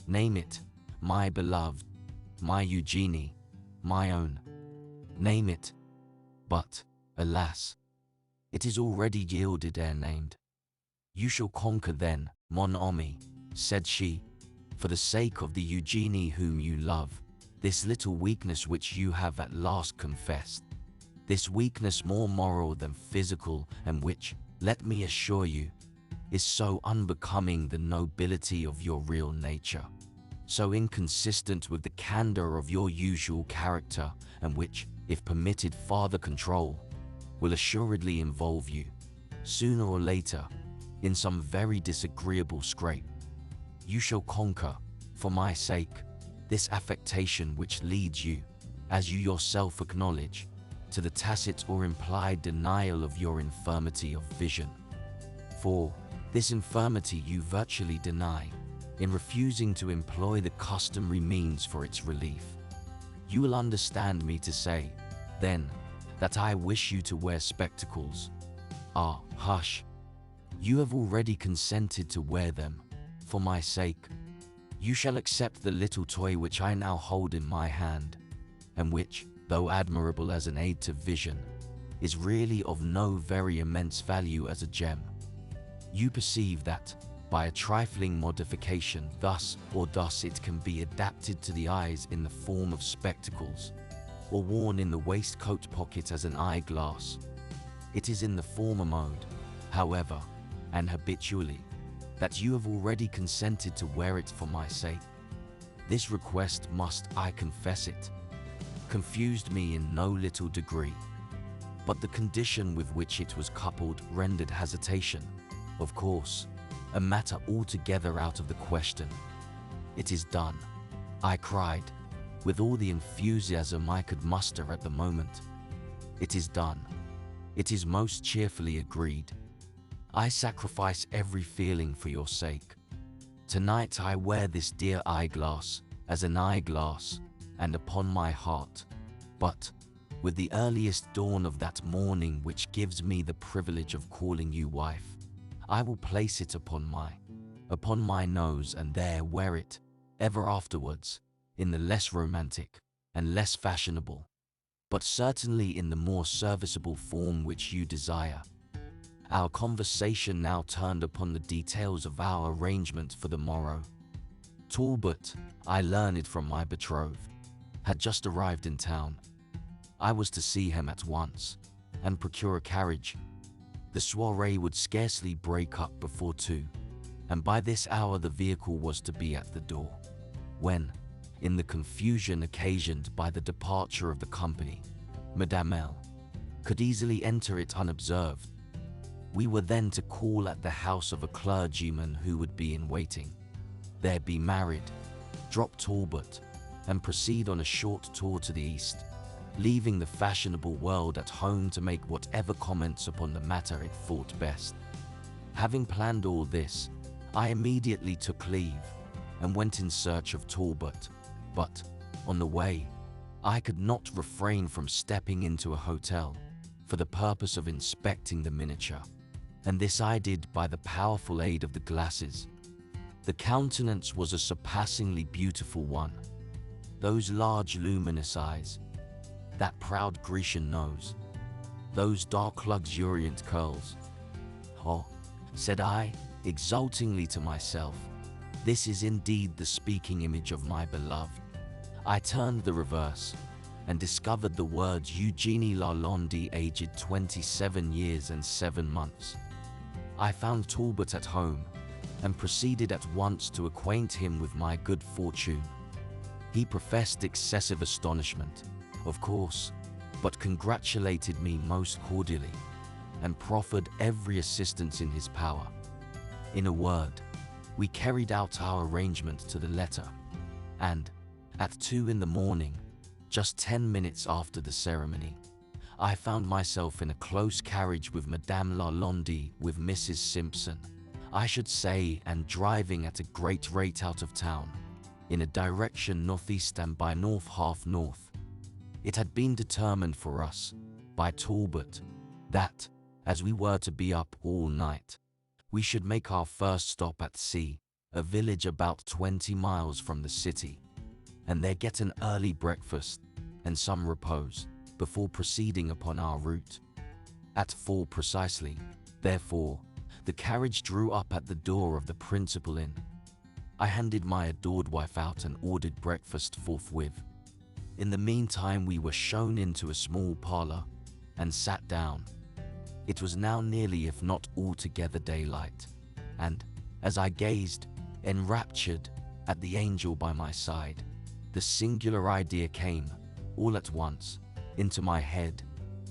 Name it, my beloved, my Eugenie, my own. Name it. But, alas, it is already yielded ere named. You shall conquer then, mon ami, said she, for the sake of the Eugenie whom you love, this little weakness which you have at last confessed, this weakness more moral than physical, and which, let me assure you, is so unbecoming the nobility of your real nature, so inconsistent with the candor of your usual character, and which, if permitted farther control, will assuredly involve you, sooner or later, in some very disagreeable scrape. You shall conquer, for my sake, this affectation which leads you, as you yourself acknowledge, to the tacit or implied denial of your infirmity of vision. For this infirmity you virtually deny, in refusing to employ the customary means for its relief. You will understand me to say, then, that I wish you to wear spectacles. Ah, hush. You have already consented to wear them, for my sake. You shall accept the little toy which I now hold in my hand, and which, though admirable as an aid to vision, is really of no very immense value as a gem. You perceive that, by a trifling modification, thus or thus it can be adapted to the eyes in the form of spectacles, or worn in the waistcoat pocket as an eyeglass. It is in the former mode, however, and habitually, that you have already consented to wear it for my sake. This request must, I confess it, confused me in no little degree, but the condition with which it was coupled rendered hesitation, of course, a matter altogether out of the question. It is done, I cried, with all the enthusiasm I could muster at the moment. It is done. It is most cheerfully agreed. I sacrifice every feeling for your sake. Tonight I wear this dear eyeglass as an eyeglass, and upon my heart. But with the earliest dawn of that morning which gives me the privilege of calling you wife, I will place it upon my nose, and there wear it ever afterwards, in the less romantic and less fashionable, but certainly in the more serviceable form which you desire. Our conversation now turned upon the details of our arrangement for the morrow. Talbot, I learned from my betrothed, had just arrived in town. I was to see him at once and procure a carriage. The soiree would scarcely break up before 2, and by this hour the vehicle was to be at the door. When, in the confusion occasioned by the departure of the company, Madame L. could easily enter it unobserved, we were then to call at the house of a clergyman who would be in waiting, there be married, drop Talbot, and proceed on a short tour to the east, leaving the fashionable world at home to make whatever comments upon the matter it thought best. Having planned all this, I immediately took leave and went in search of Talbot, but, on the way, I could not refrain from stepping into a hotel for the purpose of inspecting the miniature, and this I did by the powerful aid of the glasses. The countenance was a surpassingly beautiful one. Those large luminous eyes, that proud Grecian nose, those dark luxuriant curls. "Oh," said I, exultingly to myself, "this is indeed the speaking image of my beloved." I turned the reverse and discovered the words Eugenie Lalonde, aged 27 years and 7 months. I found Talbot at home and proceeded at once to acquaint him with my good fortune. He professed excessive astonishment, of course, but congratulated me most cordially and proffered every assistance in his power. In a word, we carried out our arrangement to the letter, and at 2 in the morning, just 10 minutes after the ceremony, I found myself in a close carriage with Madame Lalonde, with Mrs. Simpson, I should say, and driving at a great rate out of town, in a direction northeast and by north half north. It had been determined for us, by Talbot, that, as we were to be up all night, we should make our first stop at C, a village about 20 miles from the city, and there get an early breakfast and some repose before proceeding upon our route. At 4 precisely, therefore, the carriage drew up at the door of the principal inn. I handed my adored wife out and ordered breakfast forthwith. In the meantime we were shown into a small parlor and sat down. It was now nearly if not altogether daylight, and, as I gazed, enraptured, at the angel by my side, the singular idea came, all at once, into my head,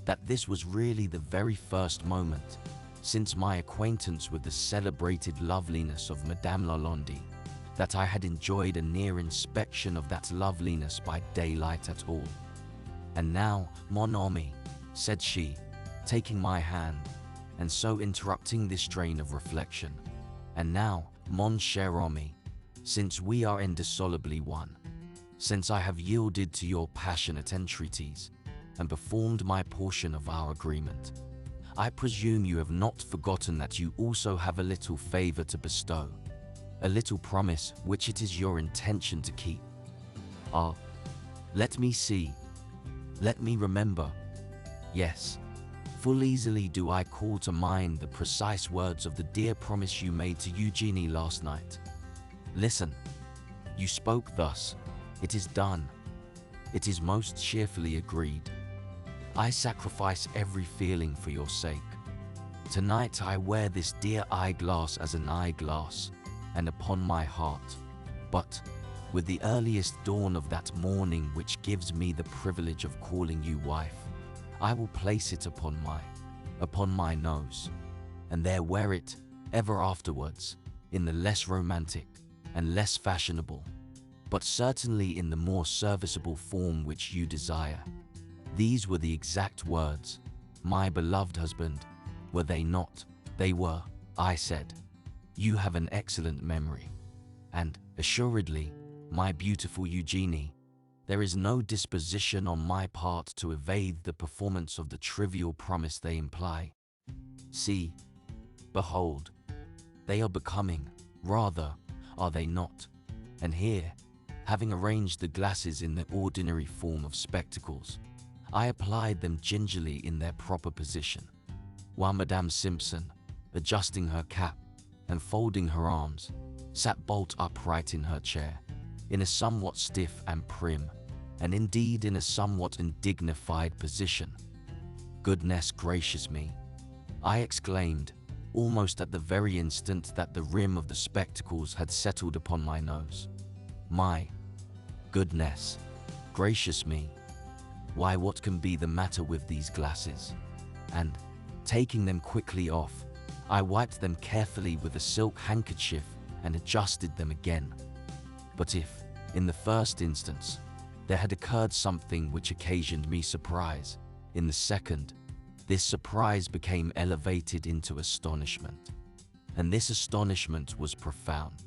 that this was really the very first moment since my acquaintance with the celebrated loveliness of Madame Lalonde, that I had enjoyed a near inspection of that loveliness by daylight at all. "And now, mon ami," said she, taking my hand, and so interrupting this train of reflection, "and now, mon cher ami, since we are indissolubly one, since I have yielded to your passionate entreaties, and performed my portion of our agreement, I presume you have not forgotten that you also have a little favor to bestow, a little promise which it is your intention to keep. Ah, let me see, let me remember. Yes, full easily do I call to mind the precise words of the dear promise you made to Eugenie last night. Listen, you spoke thus, 'It is done. It is most cheerfully agreed. I sacrifice every feeling for your sake. Tonight I wear this dear eyeglass as an eyeglass, and upon my heart, but with the earliest dawn of that morning which gives me the privilege of calling you wife, I will place it upon my nose, and there wear it ever afterwards, in the less romantic and less fashionable, but certainly in the more serviceable form which you desire." These were the exact words, my beloved husband, were they not? "They were," I said. "You have an excellent memory." And, assuredly, my beautiful Eugenie, there is no disposition on my part to evade the performance of the trivial promise they imply. See, behold, they are becoming, rather, are they not? And here, having arranged the glasses in the ordinary form of spectacles, I applied them gingerly in their proper position, while Madame Simpson, adjusting her cap and folding her arms, sat bolt upright in her chair, in a somewhat stiff and prim, and indeed in a somewhat indignified position. "Goodness gracious me!" I exclaimed, almost at the very instant that the rim of the spectacles had settled upon my nose. "My goodness gracious me! Why, what can be the matter with these glasses?" And, taking them quickly off, I wiped them carefully with a silk handkerchief and adjusted them again. But if, in the first instance, there had occurred something which occasioned me surprise, in the second, this surprise became elevated into astonishment. And this astonishment was profound,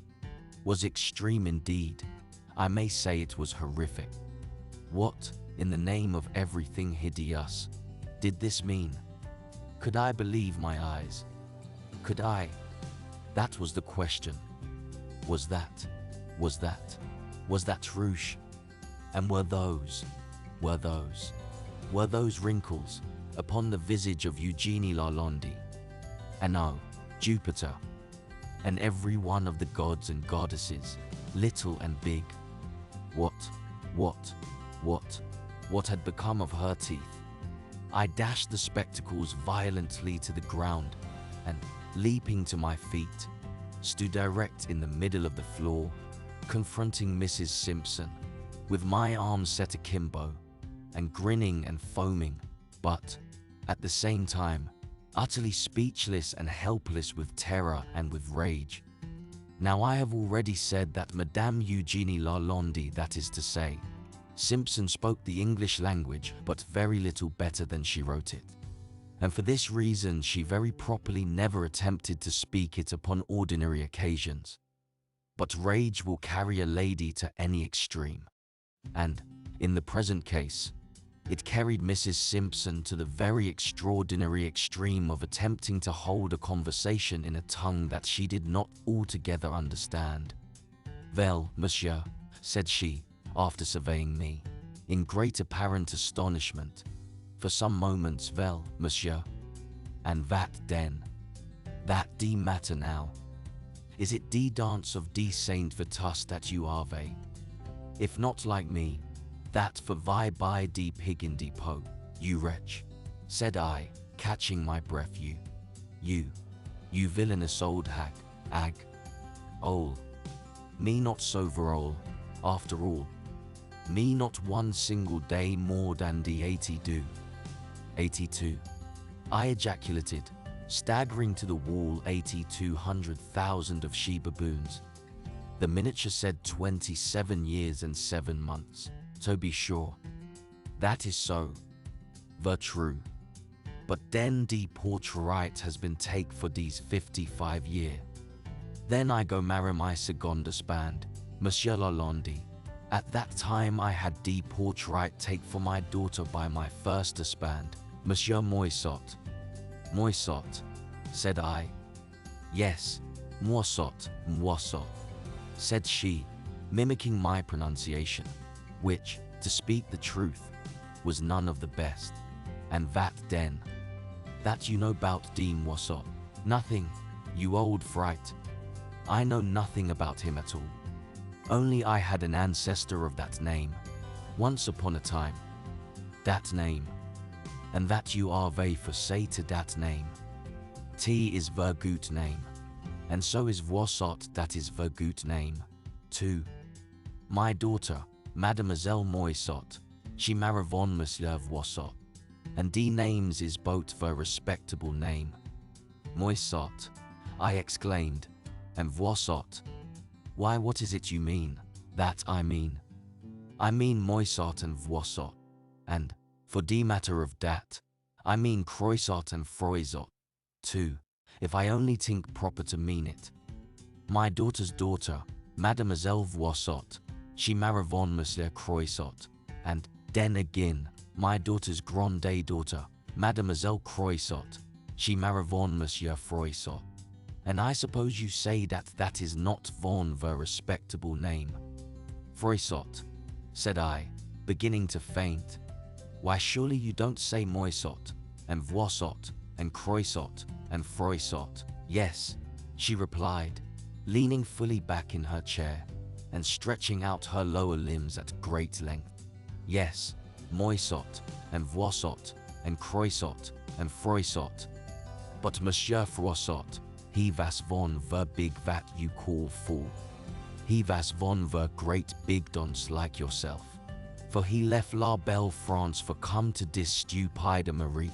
was extreme indeed. I may say it was horrific. What, in the name of everything hideous, did this mean? Could I believe my eyes? Could I? That was the question. Was that rouge? And were those wrinkles upon the visage of Eugenie Lalonde? And oh, Jupiter, and every one of the gods and goddesses, little and big. What had become of her teeth? I dashed the spectacles violently to the ground and, leaping to my feet, stood erect in the middle of the floor, confronting Mrs. Simpson, with my arms set akimbo, and grinning and foaming, but, at the same time, utterly speechless and helpless with terror and with rage. Now I have already said that Madame Eugenie Lalonde, that is to say, Simpson, spoke the English language but very little better than she wrote it. And for this reason she very properly never attempted to speak it upon ordinary occasions. But rage will carry a lady to any extreme. And, in the present case, it carried Mrs. Simpson to the very extraordinary extreme of attempting to hold a conversation in a tongue that she did not altogether understand. "Well, monsieur," said she, after surveying me, in great apparent astonishment, for some moments. "Well, monsieur, and that then? That de matter now? Is it de dance of de Saint Vitus that you are they? If not like me, that for vi by de pig in de po, you wretch," said I, catching my breath. You villainous old hag. Oh, me not so verole, after all. Me not one single day more than de 82. I ejaculated, staggering to the wall. 82,000 of she-baboons. The miniature said 27 years and 7 months, to be sure. That is so. Ver true. But then de portrait has been take for these 55 year. Then I go marry my second husband, Monsieur Lalonde. At that time I had de portrait take for my daughter by my first husband, Monsieur Moissot. "Moissot," said I. "Yes, Moissot," said she, mimicking my pronunciation, which, to speak the truth, was none of the best. "And that then? That you know 'bout de Moissot?" "Nothing, you old fright. I know nothing about him at all. Only I had an ancestor of that name, once upon a time. That name. And that you are they for say to that name. T is ver good name. And so is Voissot, that is ver good name, too. My daughter, Mademoiselle Moissot, she marry von Monsieur Voissot. And de names is both ver respectable name." "Moissot," I exclaimed, "and Voissot. Why, what is it you mean?" "That I mean Moissot and Voissot. And, for de matter of dat, I mean Croissot and Froissart, too, if I only think proper to mean it. My daughter's daughter, Mademoiselle Froissart, she marry von Monsieur Froissart, and, then again, my daughter's grande daughter, Mademoiselle Froissart, she marry von Monsieur Froissart. And I suppose you say that that is not von the respectable name. Froissart, said I, beginning to faint. Why surely you don't say Moissart, and Froissart, and Croissart, and Froissart. Yes, she replied, leaning fully back in her chair, and stretching out her lower limbs at great length. Yes, Moissart, and Froissart, and Croissart, and Froissart. But Monsieur Froissart, he was von the big that you call fool. He was von the great big dunce like yourself. For he left La Belle France for come to dis stupide Marie.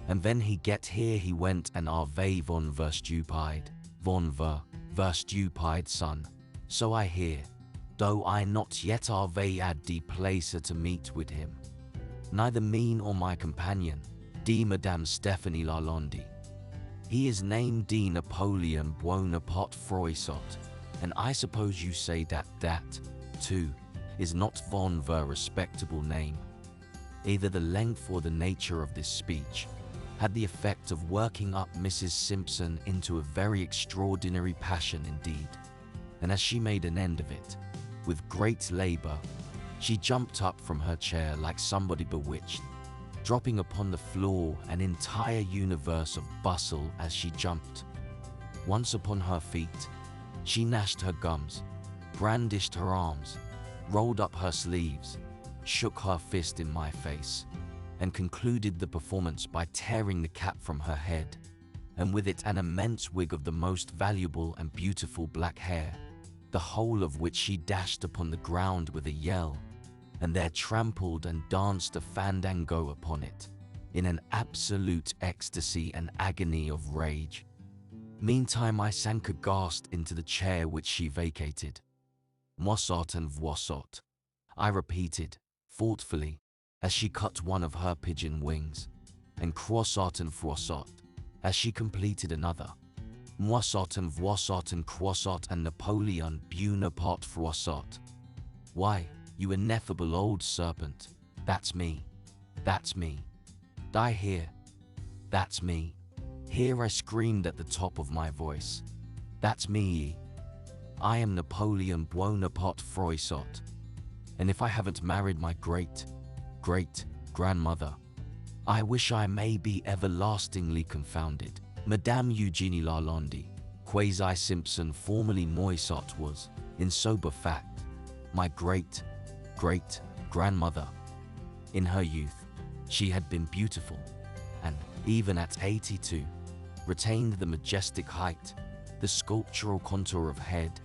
And then he get here he went and arve von the stupide son. So I hear, though I not yet arve at the place to meet with him. Neither me nor my companion, D. Madame Stephanie Lalonde. He is named D. Napoleon Bonaparte Froissart, and I suppose you say that that, too, is not von the respectable name. Either the length or the nature of this speech had the effect of working up Mrs. Simpson into a very extraordinary passion indeed, and as she made an end of it, with great labor, she jumped up from her chair like somebody bewitched, dropping upon the floor an entire universe of bustle as she jumped. Once upon her feet, she gnashed her gums, brandished her arms, rolled up her sleeves, shook her fist in my face, and concluded the performance by tearing the cap from her head, and with it an immense wig of the most valuable and beautiful black hair, the whole of which she dashed upon the ground with a yell, and there trampled and danced a fandango upon it, in an absolute ecstasy and agony of rage. Meantime I sank aghast into the chair which she vacated. Moissart and Froissart, I repeated, thoughtfully, as she cut one of her pigeon wings, and Croissart and Froissart, as she completed another. Moissart and Froissart and Croissart and Napoleon Bonaparte Froissart. Why, you ineffable old serpent, that's me, that's me. Die here, that's me. Here I screamed at the top of my voice. That's me. I am Napoleon Bonaparte Froissart. And if I haven't married my great-grandmother, I wish I may be everlastingly confounded. Madame Eugenie Lalonde, quasi-Simpson formerly Moissart was, in sober fact, my great-grandmother. In her youth, she had been beautiful, and, even at 82, retained the majestic height, the sculptural contour of head,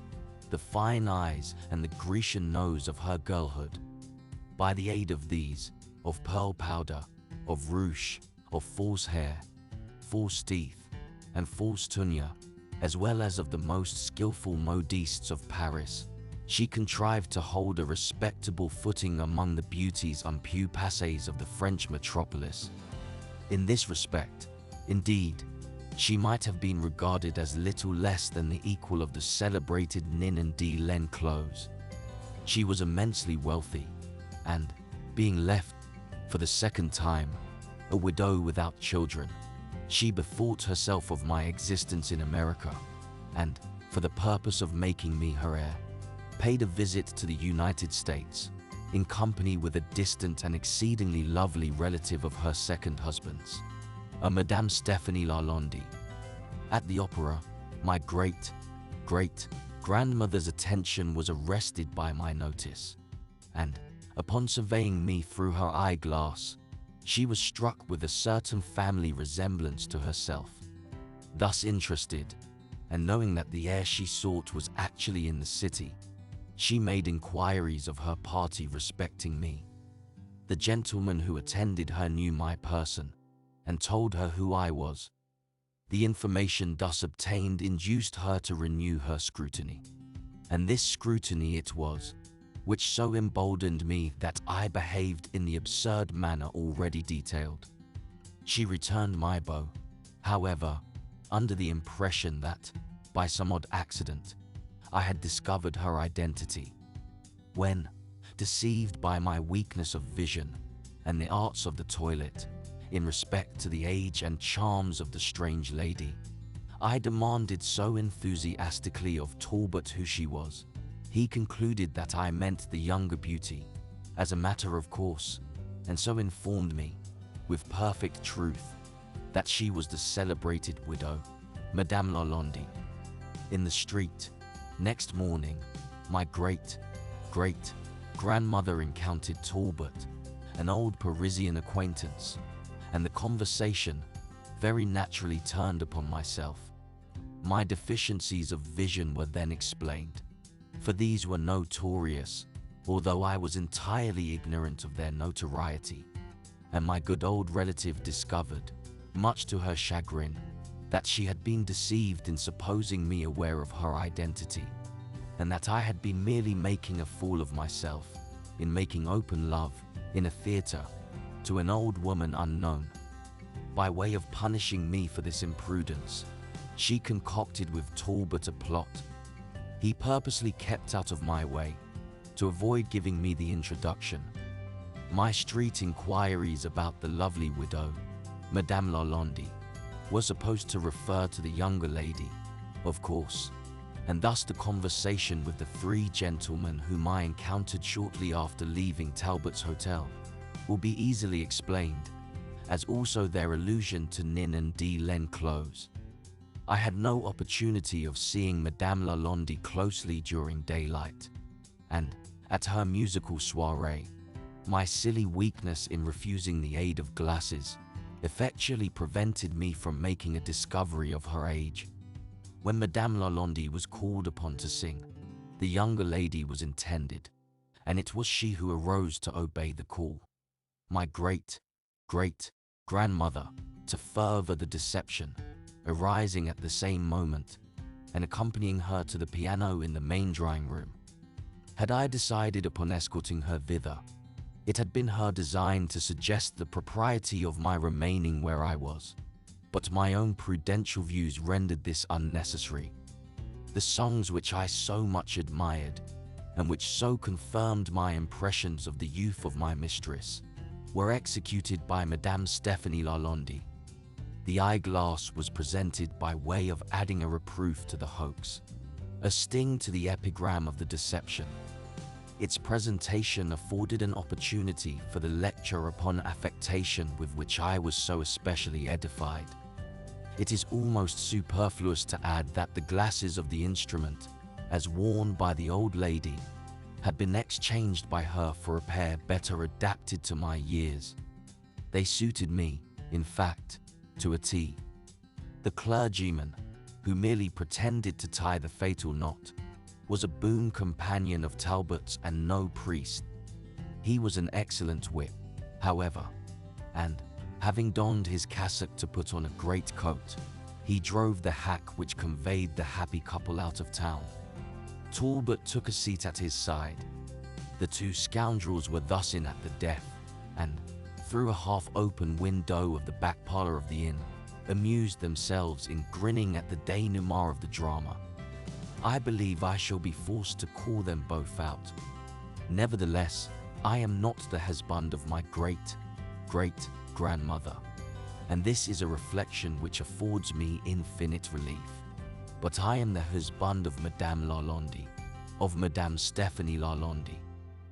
the fine eyes and the Grecian nose of her girlhood. By the aid of these, of pearl powder, of rouge, of false hair, false teeth, and false tournure, as well as of the most skillful modistes of Paris, she contrived to hold a respectable footing among the beauties en pied passées of the French metropolis. In this respect, indeed, she might have been regarded as little less than the equal of the celebrated Ninon de l'Enclos. She was immensely wealthy, and, being left, for the second time, a widow without children, she bethought herself of my existence in America, and, for the purpose of making me her heir, paid a visit to the United States, in company with a distant and exceedingly lovely relative of her second husband's, a Madame Stephanie Lalonde. At the opera, my great-grandmother's attention was arrested by my notice, and, upon surveying me through her eyeglass, she was struck with a certain family resemblance to herself. Thus interested, and knowing that the heir she sought was actually in the city, she made inquiries of her party respecting me. The gentleman who attended her knew my person, and told her who I was. The information thus obtained induced her to renew her scrutiny, and this scrutiny it was which so emboldened me that I behaved in the absurd manner already detailed. She returned my bow, however, under the impression that, by some odd accident, I had discovered her identity. When, deceived by my weakness of vision and the arts of the toilet, in respect to the age and charms of the strange lady, I demanded so enthusiastically of Talbot who she was, he concluded that I meant the younger beauty, as a matter of course, and so informed me, with perfect truth, that she was the celebrated widow, Madame Lalande. In the street, next morning, my great-grandmother encountered Talbot, an old Parisian acquaintance, and the conversation very naturally turned upon myself. My deficiencies of vision were then explained, for these were notorious, although I was entirely ignorant of their notoriety, and my good old relative discovered, much to her chagrin, that she had been deceived in supposing me aware of her identity, and that I had been merely making a fool of myself in making open love in a theater to an old woman unknown. By way of punishing me for this imprudence, she concocted with Talbot a plot. He purposely kept out of my way to avoid giving me the introduction. My street inquiries about the lovely widow, Madame Lalande, were supposed to refer to the younger lady, of course, and thus the conversation with the three gentlemen whom I encountered shortly after leaving Talbot's hotel will be easily explained, as also their allusion to Nin and D. Len clothes. I had no opportunity of seeing Madame Lalande closely during daylight, and, at her musical soiree, my silly weakness in refusing the aid of glasses effectually prevented me from making a discovery of her age. When Madame Lalande was called upon to sing, the younger lady was intended, and it was she who arose to obey the call. My great-grandmother, to further the deception, arising at the same moment and accompanying her to the piano in the main drawing room. Had I decided upon escorting her thither, it had been her design to suggest the propriety of my remaining where I was, but my own prudential views rendered this unnecessary. The songs which I so much admired, and which so confirmed my impressions of the youth of my mistress, were executed by Madame Stephanie Lalande. The eyeglass was presented by way of adding a reproof to the hoax, a sting to the epigram of the deception. Its presentation afforded an opportunity for the lecture upon affectation with which I was so especially edified. It is almost superfluous to add that the glasses of the instrument, as worn by the old lady, had been exchanged by her for a pair better adapted to my years. They suited me, in fact, to a T. The clergyman, who merely pretended to tie the fatal knot, was a boon companion of Talbot's and no priest. He was an excellent whip, however, and, having donned his cassock to put on a great coat, he drove the hack which conveyed the happy couple out of town. Talbot took a seat at his side. The two scoundrels were thus in at the death, and, through a half-open window of the back parlor of the inn, amused themselves in grinning at the denouement of the drama. I believe I shall be forced to call them both out. Nevertheless, I am not the husband of my great-grandmother, and this is a reflection which affords me infinite relief. But I am the husband of Madame Lalande, of Madame Stephanie Lalande,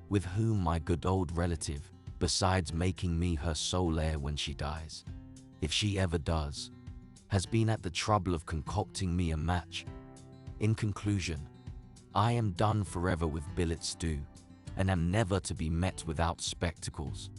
with whom my good old relative, besides making me her sole heir when she dies, if she ever does, has been at the trouble of concocting me a match. In conclusion, I am done forever with billet stew, and am never to be met without spectacles.